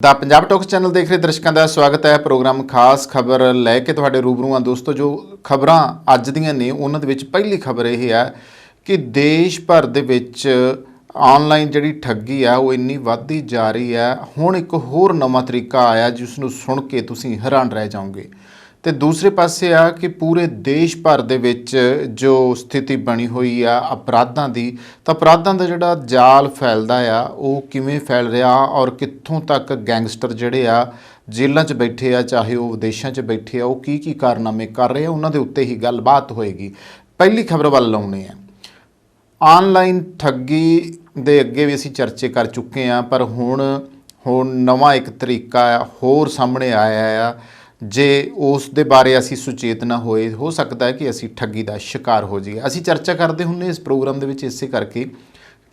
ਦਾ Punjab talks channel ਦੇਖ ਰਹੇ ਦਰਸ਼ਕਾਂ ਦਾ ਸਵਾਗਤ ਹੈ। ਪ੍ਰੋਗਰਾਮ ਖਾਸ ਖਬਰ ਲੈ ਕੇ ਤੁਹਾਡੇ ਰੂਬਰੂ ਆ ਦੋਸਤੋ। ਜੋ ਖਬਰਾਂ ਅੱਜ ਦੀਆਂ ਨੇ ਉਹਨਾਂ ਦੇ ਵਿੱਚ ਪਹਿਲੀ ਖਬਰ ਇਹ ਹੈ ਕਿ ਦੇਸ਼ ਭਰ ਦੇ ਵਿੱਚ ਆਨਲਾਈਨ ਜਿਹੜੀ ਠੱਗੀ ਆ ਉਹ ਇੰਨੀ ਵੱਧਦੀ ਜਾ ਰਹੀ ਹੈ। ਹੁਣ ਇੱਕ ਹੋਰ ਨਵਾਂ ਤਰੀਕਾ ਆਇਆ ਜਿਸ ਨੂੰ ਸੁਣ ਕੇ ਤੁਸੀਂ ਹੈਰਾਨ ਰਹਿ ਜਾਓਗੇ। ਤੇ ਦੂਸਰੇ ਪਾਸੇ ਆ ਕਿ ਪੂਰੇ ਦੇਸ਼ ਭਰ ਦੇ ਵਿੱਚ ਜੋ ਸਥਿਤੀ ਬਣੀ ਹੋਈ ਆ ਅਪਰਾਧਾਂ ਦੀ, ਤਾਂ ਅਪਰਾਧਾਂ ਦਾ ਜਿਹੜਾ ਜਾਲ ਫੈਲਦਾ ਆ ਉਹ ਕਿਵੇਂ ਫੈਲ ਰਿਹਾ ਔਰ ਕਿੱਥੋਂ ਤੱਕ ਗੈਂਗਸਟਰ ਜਿਹੜੇ ਆ ਜੇਲ੍ਹਾਂ 'ਚ ਬੈਠੇ ਆ, ਚਾਹੇ ਉਹ ਵਿਦੇਸ਼ਾਂ 'ਚ ਬੈਠੇ ਆ, ਉਹ ਕੀ ਕਾਰਨਾਮੇ ਕਰ ਰਹੇ ਆ, ਉਹਨਾਂ ਦੇ ਉੱਤੇ ਹੀ ਗੱਲਬਾਤ ਹੋਏਗੀ। ਪਹਿਲੀ ਖਬਰ ਵੱਲ ਲਾਉਣੇ ਆ। ਆਨਲਾਈਨ ਠੱਗੀ ਦੇ ਅੱਗੇ ਵੀ ਅਸੀਂ ਚਰਚੇ ਕਰ ਚੁੱਕੇ ਹਾਂ, ਪਰ ਹੁਣ ਨਵਾਂ ਇੱਕ ਤਰੀਕਾ ਹੋਰ ਸਾਹਮਣੇ ਆਇਆ ਆ। ਜੇ ਉਸ ਦੇ ਬਾਰੇ ਅਸੀਂ ਸੁਚੇਤ ਨਾ ਹੋਏ, ਹੋ ਸਕਦਾ ਹੈ ਕਿ ਅਸੀਂ ਠੱਗੀ ਦਾ ਸ਼ਿਕਾਰ ਹੋ ਜਾਈਏ। ਅਸੀਂ ਚਰਚਾ ਕਰਦੇ ਹੁੰਦੇ ਇਸ ਪ੍ਰੋਗਰਾਮ ਦੇ ਵਿੱਚ ਇਸੇ ਕਰਕੇ,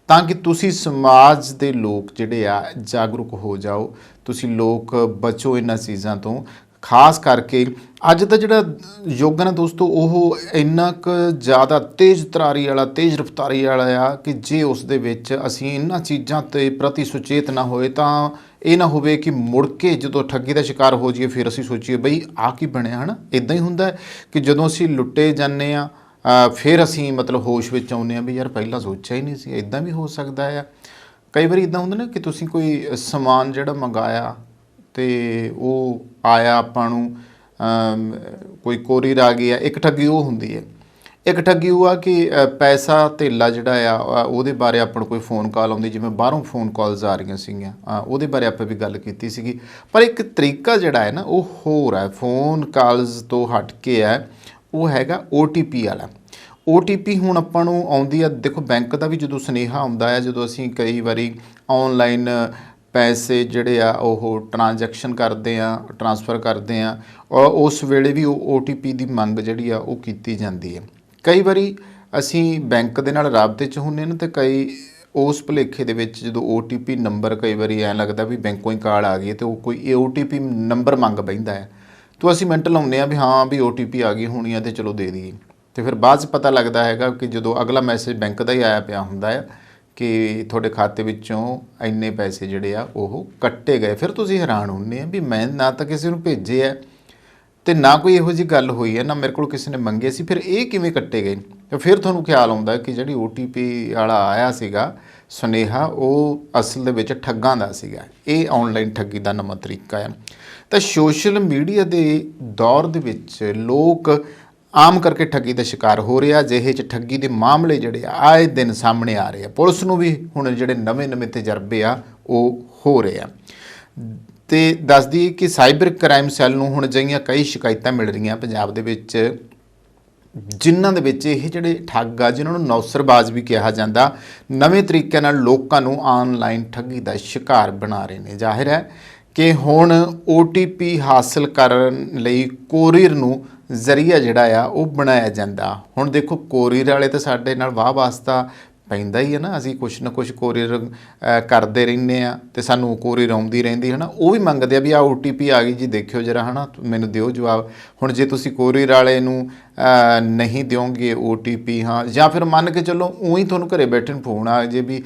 ਤਾਂ ਕਿ ਤੁਸੀਂ ਸਮਾਜ ਦੇ ਲੋਕ ਜਿਹੜੇ ਆ ਜਾਗਰੂਕ ਹੋ ਜਾਓ, ਤੁਸੀਂ ਲੋਕ ਬਚੋ ਇਹਨਾਂ ਚੀਜ਼ਾਂ ਤੋਂ। ਖਾਸ ਕਰਕੇ ਅੱਜ ਦਾ ਜਿਹੜਾ ਯੁੱਗ ਹੈ ਨਾ ਦੋਸਤੋ, ਉਹ ਇੰਨਾ ਕੁ ਜ਼ਿਆਦਾ ਤੇਜ਼ ਤਰਾਰੀ ਵਾਲਾ, ਤੇਜ਼ ਰਫ਼ਤਾਰੀ ਵਾਲਾ ਆ ਕਿ ਜੇ ਉਸ ਦੇ ਵਿੱਚ ਅਸੀਂ ਇਹਨਾਂ ਚੀਜ਼ਾਂ ਦੇ ਪ੍ਰਤੀ ਸੁਚੇਤ ਨਾ ਹੋਏ ਤਾਂ ਇਹ ਨਾ ਹੋਵੇ ਕਿ ਮੁੜ ਕੇ ਜਦੋਂ ਠੱਗੀ ਦਾ ਸ਼ਿਕਾਰ ਹੋ ਜਾਈਏ ਫਿਰ ਅਸੀਂ ਸੋਚੀਏ ਬਈ ਆਹ ਕੀ ਬਣਿਆ ਹੈ ਨਾ। ਇੱਦਾਂ ਹੀ ਹੁੰਦਾ ਕਿ ਜਦੋਂ ਅਸੀਂ ਲੁੱਟੇ ਜਾਂਦੇ ਹਾਂ ਫਿਰ ਅਸੀਂ ਮਤਲਬ ਹੋਸ਼ ਵਿੱਚ ਆਉਂਦੇ ਹਾਂ ਵੀ ਯਾਰ ਪਹਿਲਾਂ ਸੋਚਿਆ ਹੀ ਨਹੀਂ ਸੀ, ਇੱਦਾਂ ਵੀ ਹੋ ਸਕਦਾ ਆ। ਕਈ ਵਾਰੀ ਇੱਦਾਂ ਹੁੰਦਾ ਨਾ ਕਿ ਤੁਸੀਂ ਕੋਈ ਸਮਾਨ ਜਿਹੜਾ ਮੰਗਾਇਆ ਅਤੇ ਉਹ ਆਇਆ ਆਪਾਂ ਨੂੰ ਕੋਈ ਕੋਰੀਅਰ ਆ ਗਈ ਆ। ਇੱਕ ਠੱਗੀ ਉਹ ਹੁੰਦੀ ਹੈ, ਇੱਕ ਠੱਗੀ ਉਹ ਆ ਕਿ ਪੈਸਾ ਧੇਲਾ ਜਿਹੜਾ ਆ ਉਹਦੇ ਬਾਰੇ ਆਪਾਂ ਨੂੰ ਕੋਈ ਫੋਨ ਕਾਲ ਆਉਂਦੀ, ਜਿਵੇਂ ਬਾਹਰੋਂ ਫੋਨ ਕਾਲਸ ਆ ਰਹੀਆਂ ਸੀਗੀਆਂ, ਉਹਦੇ ਬਾਰੇ ਆਪਾਂ ਵੀ ਗੱਲ ਕੀਤੀ ਸੀਗੀ। ਪਰ ਇੱਕ ਤਰੀਕਾ ਜਿਹੜਾ ਹੈ ਨਾ ਉਹ ਹੋਰ ਹੈ, ਫੋਨ ਕਾਲਸ ਤੋਂ ਹਟ ਕੇ ਹੈ, ਉਹ ਹੈਗਾ OTP ਵਾਲਾ। OTP ਹੁਣ ਆਪਾਂ ਨੂੰ ਆਉਂਦੀ ਆ। ਦੇਖੋ ਬੈਂਕ ਦਾ ਵੀ ਜਦੋਂ ਸੁਨੇਹਾ ਆਉਂਦਾ ਹੈ, ਜਦੋਂ ਅਸੀਂ ਕਈ ਵਾਰੀ ਔਨਲਾਈਨ ਪੈਸੇ ਜਿਹੜੇ ਆ ਉਹ ਟ੍ਰਾਂਜੈਕਸ਼ਨ ਕਰਦੇ ਆ, ਟ੍ਰਾਂਸਫਰ ਕਰਦੇ ਆ, ਔਰ ਉਸ ਵੇਲੇ ਵੀ ਉਹ OTP ਦੀ ਮੰਗ ਜਿਹੜੀ ਆ ਉਹ ਕੀਤੀ ਜਾਂਦੀ ਹੈ। ਕਈ ਵਾਰੀ ਅਸੀਂ ਬੈਂਕ ਦੇ ਨਾਲ ਰਾਬਤੇ 'ਚ ਹੁੰਦੇ ਨੇ, ਅਤੇ ਕਈ ਉਸ ਭੁਲੇਖੇ ਦੇ ਵਿੱਚ ਜਦੋਂ OTP ਨੰਬਰ, ਕਈ ਵਾਰੀ ਐਂ ਲੱਗਦਾ ਵੀ ਬੈਂਕੋਂ ਹੀ ਕਾਲ ਆ ਗਈ ਅਤੇ ਉਹ ਕੋਈ OTP ਨੰਬਰ ਮੰਗ ਬਹਿੰਦਾ ਹੈ, ਤਾਂ ਅਸੀਂ ਮਿੰਟ ਲਾਉਂਦੇ ਹਾਂ ਵੀ ਹਾਂ ਵੀ OTP ਆ ਗਈ ਹੋਣੀ ਆ ਅਤੇ ਚਲੋ ਦੇ ਦਈਏ। ਅਤੇ ਫਿਰ ਬਾਅਦ 'ਚ ਪਤਾ ਲੱਗਦਾ ਹੈਗਾ ਕਿ ਜਦੋਂ ਅਗਲਾ ਮੈਸੇਜ ਬੈਂਕ ਦਾ ਹੀ ਆਇਆ ਪਿਆ ਹੁੰਦਾ ਹੈ ਕਿ ਤੁਹਾਡੇ ਖਾਤੇ ਵਿੱਚੋਂ ਇੰਨੇ ਪੈਸੇ ਜਿਹੜੇ ਆ ਉਹ ਕੱਟੇ ਗਏ। ਫਿਰ ਤੁਸੀਂ ਹੈਰਾਨ ਹੁੰਦੇ ਆ ਵੀ ਮੈਂ ਨਾ ਤਾਂ ਕਿਸੇ ਨੂੰ ਭੇਜੇ ਹੈ ਅਤੇ ਨਾ ਕੋਈ ਇਹੋ ਜਿਹੀ ਗੱਲ ਹੋਈ ਹੈ, ਨਾ ਮੇਰੇ ਕੋਲ ਕਿਸੇ ਨੇ ਮੰਗੇ ਸੀ, ਫਿਰ ਇਹ ਕਿਵੇਂ ਕੱਟੇ ਗਏ। ਅਤੇ ਫਿਰ ਤੁਹਾਨੂੰ ਖਿਆਲ ਆਉਂਦਾ ਕਿ ਜਿਹੜੀ OTP ਵਾਲਾ ਆਇਆ ਸੀਗਾ ਸੁਨੇਹਾ, ਉਹ ਅਸਲ ਦੇ ਵਿੱਚ ਠੱਗਾਂ ਦਾ ਸੀਗਾ। ਇਹ ਔਨਲਾਈਨ ਠੱਗੀ ਦਾ ਨਵਾਂ ਤਰੀਕਾ ਹੈ। ਤਾਂ ਸੋਸ਼ਲ ਮੀਡੀਆ ਦੇ ਦੌਰ ਦੇ ਵਿੱਚ ਲੋਕ ਆਮ ਕਰਕੇ ਠੱਗੀ ਦਾ ਸ਼ਿਕਾਰ ਹੋ ਰਿਹਾ। ਅਜਿਹੇ 'ਚ ਠੱਗੀ ਦੇ ਮਾਮਲੇ ਜਿਹੜੇ ਆਏ ਦਿਨ ਸਾਹਮਣੇ ਆ ਰਹੇ ਆ। ਪੁਲਿਸ ਨੂੰ ਵੀ ਹੁਣ ਜਿਹੜੇ ਨਵੇਂ ਤਜਰਬੇ ਆ ਉਹ ਹੋ ਰਹੇ ਆ। ਅਤੇ ਦੱਸ ਦਈਏ ਕਿ ਸਾਈਬਰ ਕ੍ਰਾਈਮ ਸੈੱਲ ਨੂੰ ਹੁਣ ਅਜਿਹੀਆਂ ਕਈ ਸ਼ਿਕਾਇਤਾਂ ਮਿਲ ਰਹੀਆਂ ਪੰਜਾਬ ਦੇ ਵਿੱਚ, ਜਿਨ੍ਹਾਂ ਦੇ ਵਿੱਚ ਇਹ ਜਿਹੜੇ ਠੱਗ ਆ, ਜਿਨ੍ਹਾਂ ਨੂੰ ਨੌਸਰਬਾਜ਼ ਵੀ ਕਿਹਾ ਜਾਂਦਾ, ਨਵੇਂ ਤਰੀਕਿਆਂ ਨਾਲ ਲੋਕਾਂ ਨੂੰ ਆਨਲਾਈਨ ਠੱਗੀ ਦਾ ਸ਼ਿਕਾਰ ਬਣਾ ਰਹੇ ਨੇ। ਜ਼ਾਹਿਰ ਹੈ ਕਿ ਹੁਣ OTP ਹਾਸਲ ਕਰਨ ਲਈ ਕੋਰੀਅਰ ਨੂੰ ਜ਼ਰੀਆ ਜਿਹੜਾ ਆ ਉਹ ਬਣਾਇਆ ਜਾਂਦਾ। ਹੁਣ ਦੇਖੋ ਕੋਰੀਅਰ ਵਾਲੇ ਤਾਂ ਸਾਡੇ ਨਾਲ ਵਾਹ ਵਾਸਤਾ ਪੈਂਦਾ ਹੀ ਹੈ ਨਾ, ਅਸੀਂ ਕੁਛ ਨਾ ਕੁਛ ਕੋਰੀਅਰ ਕਰਦੇ ਰਹਿੰਦੇ ਹਾਂ ਅਤੇ ਸਾਨੂੰ ਕੋਰੀਅਰ ਆਉਂਦੀ ਰਹਿੰਦੀ ਹੈ ਨਾ। ਉਹ ਵੀ ਮੰਗਦੇ ਆ ਵੀ ਆਹ OTP ਆ ਗਈ ਜੀ, ਦੇਖਿਓ ਜਰਾ ਹੈ ਨਾ, ਮੈਨੂੰ ਦਿਓ ਜਵਾਬ। ਹੁਣ ਜੇ ਤੁਸੀਂ ਕੋਰੀਅਰ ਵਾਲੇ ਨੂੰ ਨਹੀਂ ਦਿਓਗੇ OTP, ਹਾਂ, ਜਾਂ ਫਿਰ ਮੰਨ ਕੇ ਚੱਲੋ ਊਂ ਹੀ ਤੁਹਾਨੂੰ ਘਰੇ ਬੈਠੇ ਨੂੰ ਫੋਨ ਆ ਜੇ ਵੀ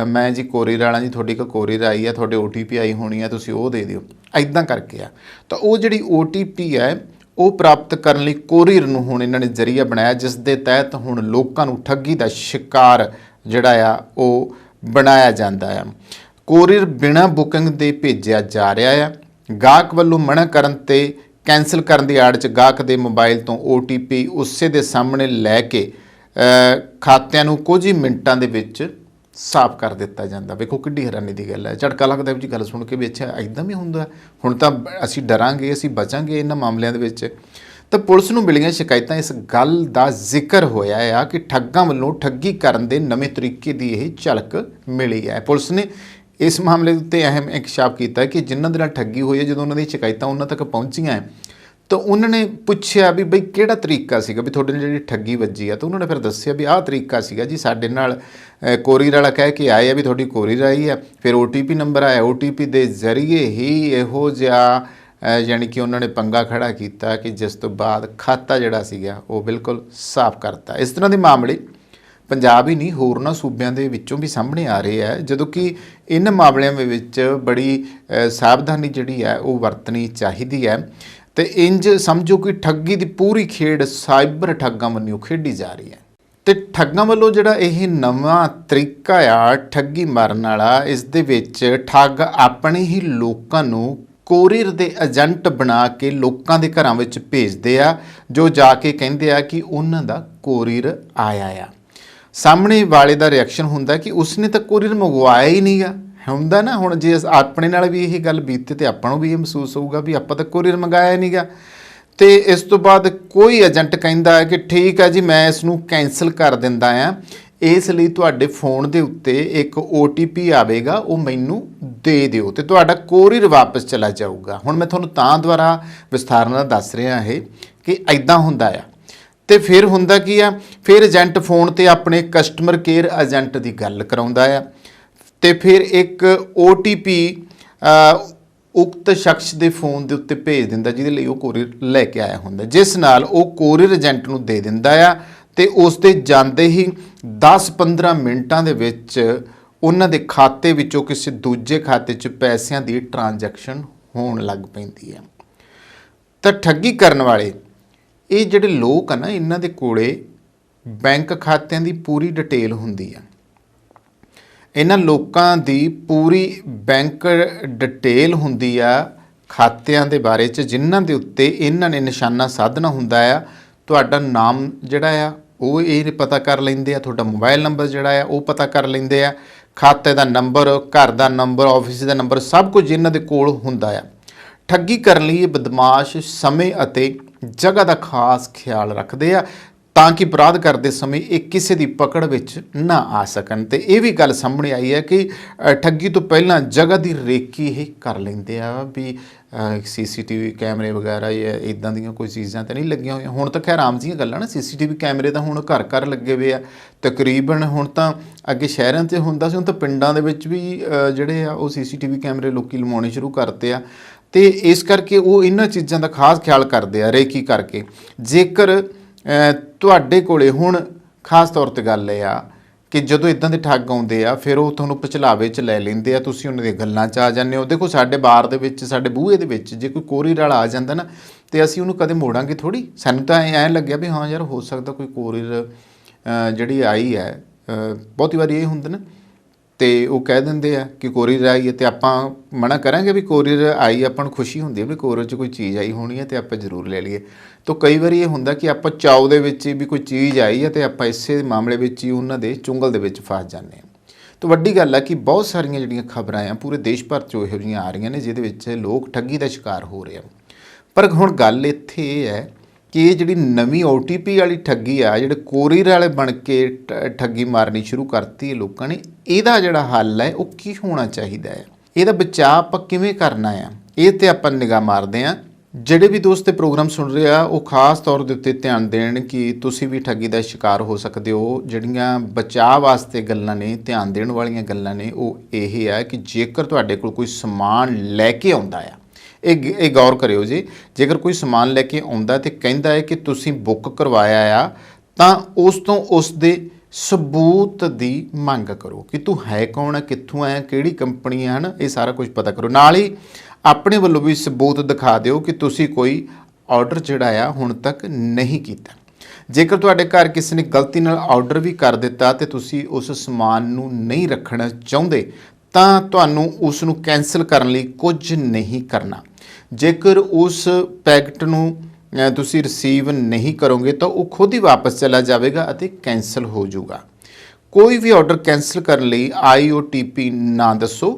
ਮੈਂ ਜੀ ਕੋਰੀਅਰ ਵਾਲਾ ਜੀ, ਤੁਹਾਡੀ ਇੱਕ ਕੋਰੀਅਰ ਆਈ ਹੈ, ਤੁਹਾਡੇ OTP ਆਈ ਹੋਣੀ ਹੈ, ਤੁਸੀਂ ਉਹ ਦੇ ਦਿਓ, ਇੱਦਾਂ ਕਰਕੇ ਆ। ਤਾਂ ਉਹ ਜਿਹੜੀ OTP ਹੈ ਉਹ ਪ੍ਰਾਪਤ ਕਰਨ ਲਈ ਕੋਰੀਅਰ ਨੂੰ ਹੁਣ ਇਹਨਾਂ ਨੇ ਜ਼ਰੀਆ ਬਣਾਇਆ, ਜਿਸ ਦੇ ਤਹਿਤ ਹੁਣ ਲੋਕਾਂ ਨੂੰ ਠੱਗੀ ਦਾ ਸ਼ਿਕਾਰ ਜਿਹੜਾ ਆ ਉਹ ਬਣਾਇਆ ਜਾਂਦਾ ਆ। ਕੋਰੀਅਰ ਬਿਨਾਂ ਬੁਕਿੰਗ ਦੇ ਭੇਜਿਆ ਜਾ ਰਿਹਾ ਆ। ਗਾਹਕ ਵੱਲੋਂ ਮਨ੍ਹਾ ਕਰਨ ਤੇ ਕੈਂਸਲ ਕਰਨ ਦੀ ਆੜ 'ਚ ਗਾਹਕ ਦੇ ਮੋਬਾਈਲ ਤੋਂ OTP ਉਸੇ ਦੇ ਸਾਹਮਣੇ ਲੈ ਕੇ ਖਾਤਿਆਂ ਨੂੰ ਕੁਝ ਹੀ ਮਿੰਟਾਂ ਦੇ ਵਿੱਚ ਸਾਫ਼ ਕਰ ਦਿੱਤਾ ਜਾਂਦਾ। ਵੇਖੋ ਕਿੱਡੀ ਹੈਰਾਨੀ ਦੀ ਗੱਲ ਹੈ। ਝਟਕਾ ਲੱਗਦਾ ਵੀ ਜੀ ਗੱਲ ਸੁਣ ਕੇ ਵੀ ਅੱਛਾ ਇੱਦਾਂ ਵੀ ਹੁੰਦਾ। ਹੁਣ ਤਾਂ ਅਸੀਂ ਡਰਾਂਗੇ, ਅਸੀਂ ਬਚਾਂਗੇ ਇਹਨਾਂ ਮਾਮਲਿਆਂ ਦੇ ਵਿੱਚ। ਤਾਂ ਪੁਲਿਸ ਨੂੰ ਮਿਲੀਆਂ ਸ਼ਿਕਾਇਤਾਂ ਇਸ ਗੱਲ ਦਾ ਜ਼ਿਕਰ ਹੋਇਆ ਆ ਕਿ ਠੱਗਾਂ ਵੱਲੋਂ ਠੱਗੀ ਕਰਨ ਦੇ ਨਵੇਂ ਤਰੀਕੇ ਦੀ ਇਹ ਝਲਕ ਮਿਲੀ ਹੈ। ਪੁਲਿਸ ਨੇ ਇਸ ਮਾਮਲੇ ਉੱਤੇ ਅਹਿਮ ਇੰਕਸ਼ਾਫ ਕੀਤਾ ਕਿ ਜਿਨ੍ਹਾਂ ਦੇ ਨਾਲ ਠੱਗੀ ਹੋਈ ਹੈ, ਜਦੋਂ ਉਹਨਾਂ ਦੀ ਸ਼ਿਕਾਇਤਾਂ ਉਹਨਾਂ ਤੱਕ ਪਹੁੰਚੀਆਂ ਤਾਂ ਉਹਨਾਂ ਨੇ ਪੁੱਛਿਆ ਵੀ ਬਈ ਕਿਹੜਾ ਤਰੀਕਾ ਸੀਗਾ ਵੀ ਤੁਹਾਡੇ ਨਾਲ ਜਿਹੜੀ ਠੱਗੀ ਵੱਜੀ ਆ। ਤਾਂ ਉਹਨਾਂ ਨੇ ਫਿਰ ਦੱਸਿਆ ਵੀ ਆਹ ਤਰੀਕਾ ਸੀਗਾ ਜੀ, ਸਾਡੇ ਨਾਲ ਕੋਰੀਅਰ ਵਾਲਾ ਕਹਿ ਕੇ ਆਏ ਆ ਵੀ ਤੁਹਾਡੀ ਕੋਰੀਅਰ ਆਈ ਆ, ਫਿਰ OTP ਨੰਬਰ ਆਇਆ, OTP ਦੇ ਜ਼ਰੀਏ ਹੀ ਇਹੋ ਜਿਹਾ ਯਾਨੀ ਕਿ ਉਹਨਾਂ ਨੇ ਪੰਗਾ ਖੜਾ ਕੀਤਾ ਕਿ ਜਿਸ ਤੋਂ ਬਾਅਦ ਖਾਤਾ ਜਿਹੜਾ ਸੀਗਾ ਉਹ ਬਿਲਕੁਲ ਸਾਫ਼ ਕਰਤਾ। ਇਸ ਤਰ੍ਹਾਂ ਦੇ ਮਾਮਲੇ ਪੰਜਾਬ ਹੀ ਨਹੀਂ ਹੋਰਨਾਂ ਸੂਬਿਆਂ ਦੇ ਵਿੱਚੋਂ ਵੀ ਸਾਹਮਣੇ ਆ ਰਹੇ ਹੈ, ਜਦੋਂ ਕਿ ਇਹਨਾਂ ਮਾਮਲਿਆਂ ਦੇ ਵਿੱਚ ਬੜੀ ਸਾਵਧਾਨੀ ਜਿਹੜੀ ਹੈ ਉਹ ਵਰਤਣੀ ਚਾਹੀਦੀ ਹੈ। ਤੇ ਇੰਜ ਸਮਝੋ ਕਿ ਠੱਗੀ ਦੀ ਪੂਰੀ ਖੇਡ ਸਾਈਬਰ ਠੱਗਾਂ ਵੱਲੋਂ ਖੇਡੀ ਜਾ ਰਹੀ ਹੈ। ਤੇ ਠੱਗਾਂ ਵੱਲੋਂ ਜਿਹੜਾ ਇਹ ਨਵਾਂ ਤਰੀਕਾ ਆ ਠੱਗੀ ਮਾਰਨ ਵਾਲਾ, ਇਸ ਦੇ ਵਿੱਚ ਠੱਗ ਆਪਣੇ ਹੀ ਲੋਕਾਂ ਨੂੰ ਕੋਰੀਅਰ ਦੇ ਏਜੰਟ ਬਣਾ ਕੇ ਲੋਕਾਂ ਦੇ ਘਰਾਂ ਵਿੱਚ ਭੇਜਦੇ ਆ, ਜੋ ਜਾ ਕੇ ਕਹਿੰਦੇ ਆ ਕਿ ਉਹਨਾਂ ਦਾ ਕੋਰੀਅਰ ਆਇਆ ਆ। ਸਾਹਮਣੇ ਵਾਲੇ ਦਾ ਰਿਐਕਸ਼ਨ ਹੁੰਦਾ ਕਿ ਉਸਨੇ ਤਾਂ ਕੋਰੀਅਰ ਮੰਗਵਾਇਆ ਹੀ ਨਹੀਂਗਾ। ਹੁੰਦਾ ਨਾ, ਹੁਣ ਜੇ ਆਪਣੇ ਨਾਲ ਵੀ ਇਹ ਗੱਲ ਬੀਤੇ ਤੇ ਆਪਾਂ ਨੂੰ ਵੀ ਇਹ ਮਹਿਸੂਸ ਹੋਊਗਾ ਵੀ ਆਪਾਂ ਤਾਂ ਕੋਰੀਅਰ ਮੰਗਾਇਆ ਨਹੀਂਗਾ। ਤੇ ਇਸ ਤੋਂ ਬਾਅਦ ਕੋਈ ਏਜੰਟ ਕਹਿੰਦਾ ਹੈ ਕਿ ਠੀਕ ਹੈ ਜੀ, ਮੈਂ ਇਸ ਨੂੰ ਕੈਂਸਲ ਕਰ ਦਿੰਦਾ ਆ, ਇਸ ਲਈ ਤੁਹਾਡੇ ਫੋਨ ਦੇ ਉੱਤੇ ਇੱਕ OTP ਆਵੇਗਾ, ਉਹ ਮੈਨੂੰ ਦੇ ਦਿਓ ਤੇ ਤੁਹਾਡਾ ਕੋਰੀਅਰ ਵਾਪਸ ਚਲਾ ਜਾਊਗਾ। ਹੁਣ ਮੈਂ ਤੁਹਾਨੂੰ ਤਾਂ ਦੁਬਾਰਾ ਵਿਸਥਾਰ ਨਾਲ ਦੱਸ ਰਿਹਾ ਇਹ ਕਿ ਐਦਾਂ ਹੁੰਦਾ ਆ। ਤੇ ਫਿਰ ਹੁੰਦਾ ਕੀ ਆ, ਫਿਰ ਏਜੰਟ ਫੋਨ ਤੇ ਆਪਣੇ ਕਸਟਮਰ ਕੇਅਰ ਏਜੰਟ ਦੀ ਗੱਲ ਕਰਾਉਂਦਾ ਆ ਤੇ ਫਿਰ ਇੱਕ OTP ਉਕਤ ਸ਼ਖਸ ਦੇ ਫੋਨ ਦੇ ਉੱਤੇ ਭੇਜ ਦਿੰਦਾ, ਜਿਹਦੇ ਲਈ ਉਹ ਕੋਰੀਅਰ ਲੈ ਕੇ ਆਇਆ ਹੁੰਦਾ, ਜਿਸ ਨਾਲ ਉਹ ਕੋਰੀਅਰ ਏਜੰਟ ਨੂੰ ਦੇ ਦਿੰਦਾ ਆ ਤੇ ਉਸ ਦੇ ਜਾਂਦੇ ਹੀ 10-15 ਮਿੰਟਾਂ ਦੇ ਵਿੱਚ ਉਹਨਾਂ ਦੇ ਖਾਤੇ ਵਿੱਚੋਂ ਕਿਸੇ ਦੂਜੇ ਖਾਤੇ 'ਚ ਪੈਸਿਆਂ ਦੀ ਟ੍ਰਾਂਜੈਕਸ਼ਨ ਹੋਣ ਲੱਗ ਪੈਂਦੀ ਹੈ। ਤਾਂ ਠੱਗੀ ਕਰਨ ਵਾਲੇ ਇਹ ਜਿਹੜੇ ਲੋਕ ਆ ਨਾ, ਇਹਨਾਂ ਦੇ ਕੋਲੇ ਬੈਂਕ ਖਾਤਿਆਂ ਦੀ ਪੂਰੀ ਡਿਟੇਲ ਹੁੰਦੀ ਆ। ਇਹਨਾਂ ਲੋਕਾਂ ਦੀ ਪੂਰੀ ਬੈਂਕ ਡਿਟੇਲ ਹੁੰਦੀ ਆ ਖਾਤਿਆਂ ਦੇ ਬਾਰੇ 'ਚ, ਜਿਨ੍ਹਾਂ ਦੇ ਉੱਤੇ ਇਹਨਾਂ ਨੇ ਨਿਸ਼ਾਨਾ ਸਾਧਨਾ ਹੁੰਦਾ ਆ। ਤੁਹਾਡਾ ਨਾਮ ਜਿਹੜਾ ਆ ਉਹ ਇਹ ਪਤਾ ਕਰ ਲੈਂਦੇ ਆ, ਤੁਹਾਡਾ ਮੋਬਾਈਲ ਨੰਬਰ ਜਿਹੜਾ ਆ ਉਹ ਪਤਾ ਕਰ ਲੈਂਦੇ ਆ, ਖਾਤੇ ਦਾ ਨੰਬਰ, ਘਰ ਦਾ ਨੰਬਰ, ਆਫਿਸ ਦਾ ਨੰਬਰ, ਸਭ ਕੁਝ ਇਹਨਾਂ ਦੇ ਕੋਲ ਹੁੰਦਾ ਆ। ਠੱਗੀ ਕਰਨ ਲਈ ਇਹ ਬਦਮਾਸ਼ ਸਮੇਂ ਅਤੇ ਜਗ੍ਹਾ ਦਾ ਖਾਸ ਖਿਆਲ ਰੱਖਦੇ ਆ ਤਾਂ ਕਿ ਅਪਰਾਧ ਕਰਦੇ ਸਮੇਂ ਇਹ ਕਿਸੇ ਦੀ ਪਕੜ ਵਿੱਚ ਨਾ ਆ ਸਕਣ। ਤੇ ਇਹ ਵੀ ਗੱਲ ਸਾਹਮਣੇ ਆਈ ਹੈ ਕਿ ਠੱਗੀ ਤੋਂ ਪਹਿਲਾਂ ਜਗ੍ਹਾ ਦੀ ਰੇਕੀ ਇਹ ਕਰ ਲੈਂਦੇ ਆ ਵੀ CCTV ਕੈਮਰੇ ਵਗੈਰਾ ਜਾਂ ਇੱਦਾਂ ਦੀਆਂ ਕੋਈ ਚੀਜ਼ਾਂ ਤਾਂ ਨਹੀਂ ਲੱਗੀਆਂ ਹੋਈਆਂ। ਹੁਣ ਤਾਂ ਖੈਰ ਆਮ ਜਿਹੀਆਂ ਗੱਲਾਂ ਨਾ, CCTV ਕੈਮਰੇ ਤਾਂ ਹੁਣ ਘਰ ਘਰ ਲੱਗੇ ਹੋਏ ਆ ਤਕਰੀਬਨ। ਹੁਣ ਤਾਂ ਅੱਗੇ ਸ਼ਹਿਰਾਂ 'ਚ ਹੁੰਦਾ ਸੀ, ਹੁਣ ਤਾਂ ਪਿੰਡਾਂ ਦੇ ਵਿੱਚ ਵੀ ਜਿਹੜੇ ਆ ਉਹ CCTV ਕੈਮਰੇ ਲੋਕੀ ਲਵਾਉਣੇ ਸ਼ੁਰੂ ਕਰਤੇ ਆ। ਤੇ ਇਸ ਕਰਕੇ ਉਹ ਇਹਨਾਂ ਚੀਜ਼ਾਂ ਦਾ ਖਾਸ ਖਿਆਲ ਕਰਦੇ ਆ ਰੇਕੀ ਕਰਕੇ। ਜੇਕਰ ਤੁਹਾਡੇ ਕੋਲੇ ਹੁਣ ਖਾਸ ਤੌਰ 'ਤੇ ਗੱਲ ਇਹ ਆ ਕਿ ਜਦੋਂ ਇਦਾਂ ਦੇ ਠੱਗ ਆਉਂਦੇ ਆ, ਫਿਰ ਉਹ ਤੁਹਾਨੂੰ ਪਚਲਾਵੇ 'ਚ ਲੈ ਲੈਂਦੇ ਆ, ਤੁਸੀਂ ਉਹਨਾਂ ਦੀਆਂ ਗੱਲਾਂ 'ਚ ਆ ਜਾਂਦੇ ਹੋ। ਦੇਖੋ, ਸਾਡੇ ਬਾਰ ਦੇ ਵਿੱਚ, ਸਾਡੇ ਬੂਹੇ ਦੇ ਵਿੱਚ ਜੇ ਕੋਈ ਕੋਰੀਅਰ ਵਾਲਾ ਆ ਜਾਂਦਾ ਨਾ, ਤੇ ਅਸੀਂ ਉਹਨੂੰ ਕਦੇ ਮੋੜਾਂਗੇ ਥੋੜ੍ਹੀ। ਸਾਨੂੰ ਤਾਂ ਐਂ ਲੱਗਿਆ ਵੀ ਹਾਂ ਯਾਰ, ਹੋ ਸਕਦਾ ਕੋਈ ਕੋਰੀਅਰ ਜਿਹੜੀ ਆਈ ਹੈ, ਬਹੁਤੀ ਵਾਰੀ ਇਹ ਹੁੰਦਾ ਨਾ, ਤੇ ਉਹ ਕਹਿ ਦਿੰਦੇ ਆ ਕਿ ਕੋਰੀਅਰ ਆਈ ਹੈ, ਤੇ ਆਪਾਂ ਮਨਾ ਕਰਾਂਗੇ ਵੀ ਕੋਰੀਅਰ ਆਈ, ਆਪਾਂ ਨੂੰ ਖੁਸ਼ੀ ਹੁੰਦੀ ਹੈ ਵੀ ਕੋਰੀਅਰ 'ਚ ਕੋਈ ਚੀਜ਼ ਆਈ ਹੋਣੀ ਹੈ ਤੇ ਆਪਾਂ ਜ਼ਰੂਰ ਲੈ ਲਈਏ। ਤਾਂ ਕਈ ਵਾਰੀ ਇਹ ਹੁੰਦਾ ਕਿ ਆਪਾਂ ਚਾਉ ਦੇ ਵਿੱਚ ਵੀ ਕੋਈ ਚੀਜ਼ ਆਈ ਹੈ ਤੇ ਆਪਾਂ ਇਸੇ ਮਾਮਲੇ ਵਿੱਚ ਹੀ ਉਹਨਾਂ ਦੇ ਚੁੰਗਲ ਦੇ ਵਿੱਚ ਫਸ ਜਾਂਦੇ ਹਾਂ। ਤਾਂ ਵੱਡੀ ਗੱਲ ਹੈ ਕਿ ਬਹੁਤ ਸਾਰੀਆਂ ਜਿਹੜੀਆਂ ਖਬਰਾਂ ਆ ਪੂਰੇ ਦੇਸ਼ ਭਰ 'ਚੋਂ ਇਹੋ ਜਿਹੀਆਂ ਆ ਰਹੀਆਂ ਨੇ ਜਿਹਦੇ ਵਿੱਚ ਲੋਕ ਠੱਗੀ ਦਾ ਸ਼ਿਕਾਰ ਹੋ ਰਹੇ ਆ। ਪਰ ਹੁਣ ਗੱਲ ਇੱਥੇ ਇਹ ਹੈ ਕਿ ਇਹ ਜਿਹੜੀ ਨਵੀਂ OTP ਵਾਲੀ ਠੱਗੀ ਆ, ਜਿਹੜੇ ਕੋਰੀਅਰ ਵਾਲੇ ਬਣ ਕੇ ਠੱਗੀ ਮਾਰਨੀ ਸ਼ੁਰੂ ਕਰਤੀ ਹੈ ਲੋਕਾਂ ਨੇ, ਇਹਦਾ ਜਿਹੜਾ ਹੱਲ ਹੈ ਉਹ ਕੀ ਹੋਣਾ ਚਾਹੀਦਾ ਹੈ, ਇਹਦਾ ਬਚਾਅ ਆਪਾਂ ਕਿਵੇਂ ਕਰਨਾ ਆ, ਇਹ ਤੇ ਆਪਾਂ ਨਿਗਾਹ ਮਾਰਦੇ ਹਾਂ। ਜਿਹੜੇ ਵੀ ਦੋਸਤ ਇਹ ਪ੍ਰੋਗਰਾਮ ਸੁਣ ਰਹੇ ਆ, ਉਹ ਖਾਸ ਤੌਰ ਦੇ ਉੱਤੇ ਧਿਆਨ ਦੇਣ ਕਿ ਤੁਸੀਂ ਵੀ ਠੱਗੀ ਦਾ ਸ਼ਿਕਾਰ ਹੋ ਸਕਦੇ ਹੋ। ਜਿਹੜੀਆਂ ਬਚਾਅ ਵਾਸਤੇ ਗੱਲਾਂ ਨੇ, ਧਿਆਨ ਦੇਣ ਵਾਲੀਆਂ ਗੱਲਾਂ ਨੇ, ਉਹ ਇਹ ਹੈ ਕਿ ਜੇਕਰ ਤੁਹਾਡੇ ਕੋਲ ਕੋਈ ਸਮਾਨ ਲੈ ਕੇ ਆਉਂਦਾ ਆ, ਇਹ ਗੌਰ ਕਰਿਓ ਜੀ, ਜੇਕਰ ਕੋਈ ਸਮਾਨ ਲੈ ਕੇ ਆਉਂਦਾ ਤੇ ਕਹਿੰਦਾ ਹੈ ਕਿ ਤੁਸੀਂ ਬੁੱਕ ਕਰਵਾਇਆ ਆ, ਤਾਂ ਉਸ ਤੋਂ ਉਸ ਦੇ ਸਬੂਤ ਦੀ ਮੰਗ ਕਰੋ ਕਿ ਤੂੰ ਹੈ ਕੌਣ, ਹੈ ਕਿੱਥੋਂ ਆਇਆ, ਕਿਹੜੀ ਕੰਪਨੀ ਹੈ ਨਾ, ਇਹ ਸਾਰਾ ਕੁਝ ਪਤਾ ਕਰੋ। ਨਾਲ ਹੀ ਆਪਣੇ ਵੱਲੋਂ ਵੀ ਸਬੂਤ ਦਿਖਾ ਦਿਓ ਕਿ ਤੁਸੀਂ ਕੋਈ ਆਰਡਰ ਜਿਹੜਾ ਆ ਹੁਣ ਤੱਕ ਨਹੀਂ ਕੀਤਾ। ਜੇਕਰ ਤੁਹਾਡੇ ਘਰ ਕਿਸੇ ਨੇ ਗਲਤੀ ਨਾਲ ਆਰਡਰ ਵੀ ਕਰ ਦਿੱਤਾ ਤੇ ਤੁਸੀਂ ਉਸ ਸਮਾਨ ਨੂੰ ਨਹੀਂ ਰੱਖਣਾ ਚਾਹੁੰਦੇ, ਤਾਂ ਤੁਹਾਨੂੰ ਉਸ ਨੂੰ ਕੈਂਸਲ ਕਰਨ ਲਈ ਕੁਝ ਨਹੀਂ ਕਰਨਾ। ਜੇਕਰ ਉਸ ਪੈਕਟ ਨੂੰ ਤੁਸੀਂ ਰਿਸੀਵ ਨਹੀਂ ਕਰੋਗੇ ਤਾਂ ਉਹ ਖੁਦ ਹੀ ਵਾਪਸ ਚਲਾ ਜਾਵੇਗਾ ਅਤੇ ਕੈਂਸਲ ਹੋ ਜਾਊਗਾ। ਕੋਈ ਵੀ ਆਰਡਰ ਕੈਂਸਲ ਕਰਨ ਲਈ IOTP ਨਾ ਦੱਸੋ।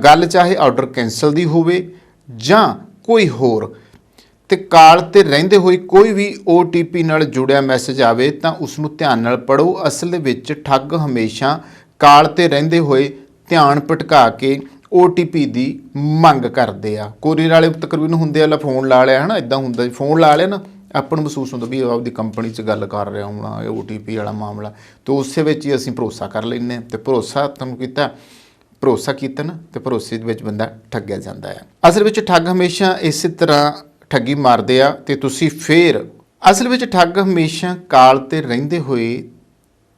ਗੱਲ ਚਾਹੇ ਆਰਡਰ ਕੈਂਸਲ ਦੀ ਹੋਵੇ ਜਾਂ ਕੋਈ ਹੋਰ, ਤੇ ਕਾਲ ਤੇ ਰਹਿੰਦੇ ਹੋਏ ਕੋਈ ਵੀ OTP ਨਾਲ ਜੁੜਿਆ ਮੈਸੇਜ ਆਵੇ ਤਾਂ ਉਸ ਨੂੰ ਧਿਆਨ ਨਾਲ ਪੜ੍ਹੋ। ਅਸਲ ਦੇ ਵਿੱਚ ਠੱਗ ਹਮੇਸ਼ਾ ਕਾਲ ਤੇ ਰਹਿੰਦੇ ਹੋਏ ਧਿਆਨ ਭਟਕਾ ਕੇ OTP ਦੀ ਮੰਗ ਕਰਦੇ ਆ। ਕੋਰੀਅਰ ਵਾਲੇ ਤਕਰੀਬਨ ਹੁੰਦੇ ਆ, ਫੋਨ ਲਾ ਲਿਆ ਹੈ ਨਾ, ਇੱਦਾਂ ਹੁੰਦਾ ਜੀ, ਫੋਨ ਲਾ ਲਿਆ ਨਾ, ਆਪਾਂ ਨੂੰ ਮਹਿਸੂਸ ਹੁੰਦਾ ਵੀ ਆਪਦੀ ਕੰਪਨੀ 'ਚ ਗੱਲ ਕਰ ਰਿਹਾ ਹੋਣਾ, ਇਹ OTP ਵਾਲਾ ਮਾਮਲਾ, ਤਾਂ ਉਸੇ ਵਿੱਚ ਹੀ ਅਸੀਂ ਭਰੋਸਾ ਕਰ ਲੈਂਦੇ ਹਾਂ। ਅਤੇ ਭਰੋਸਾ ਕੀਤਾ ਨਾ, ਤੇ ਭਰੋਸੇ ਦੇ ਵਿੱਚ ਬੰਦਾ ਠੱਗਿਆ ਜਾਂਦਾ ਹੈ। ਅਸਲ ਵਿੱਚ ਠੱਗ ਹਮੇਸ਼ਾ ਇਸੇ ਤਰ੍ਹਾਂ ਠੱਗੀ ਮਾਰਦੇ ਆ। ਤੇ ਤੁਸੀਂ ਫਿਰ ਅਸਲ ਵਿੱਚ ਠੱਗ ਹਮੇਸ਼ਾ ਕਾਲ ਤੇ ਰਹਿੰਦੇ ਹੋਏ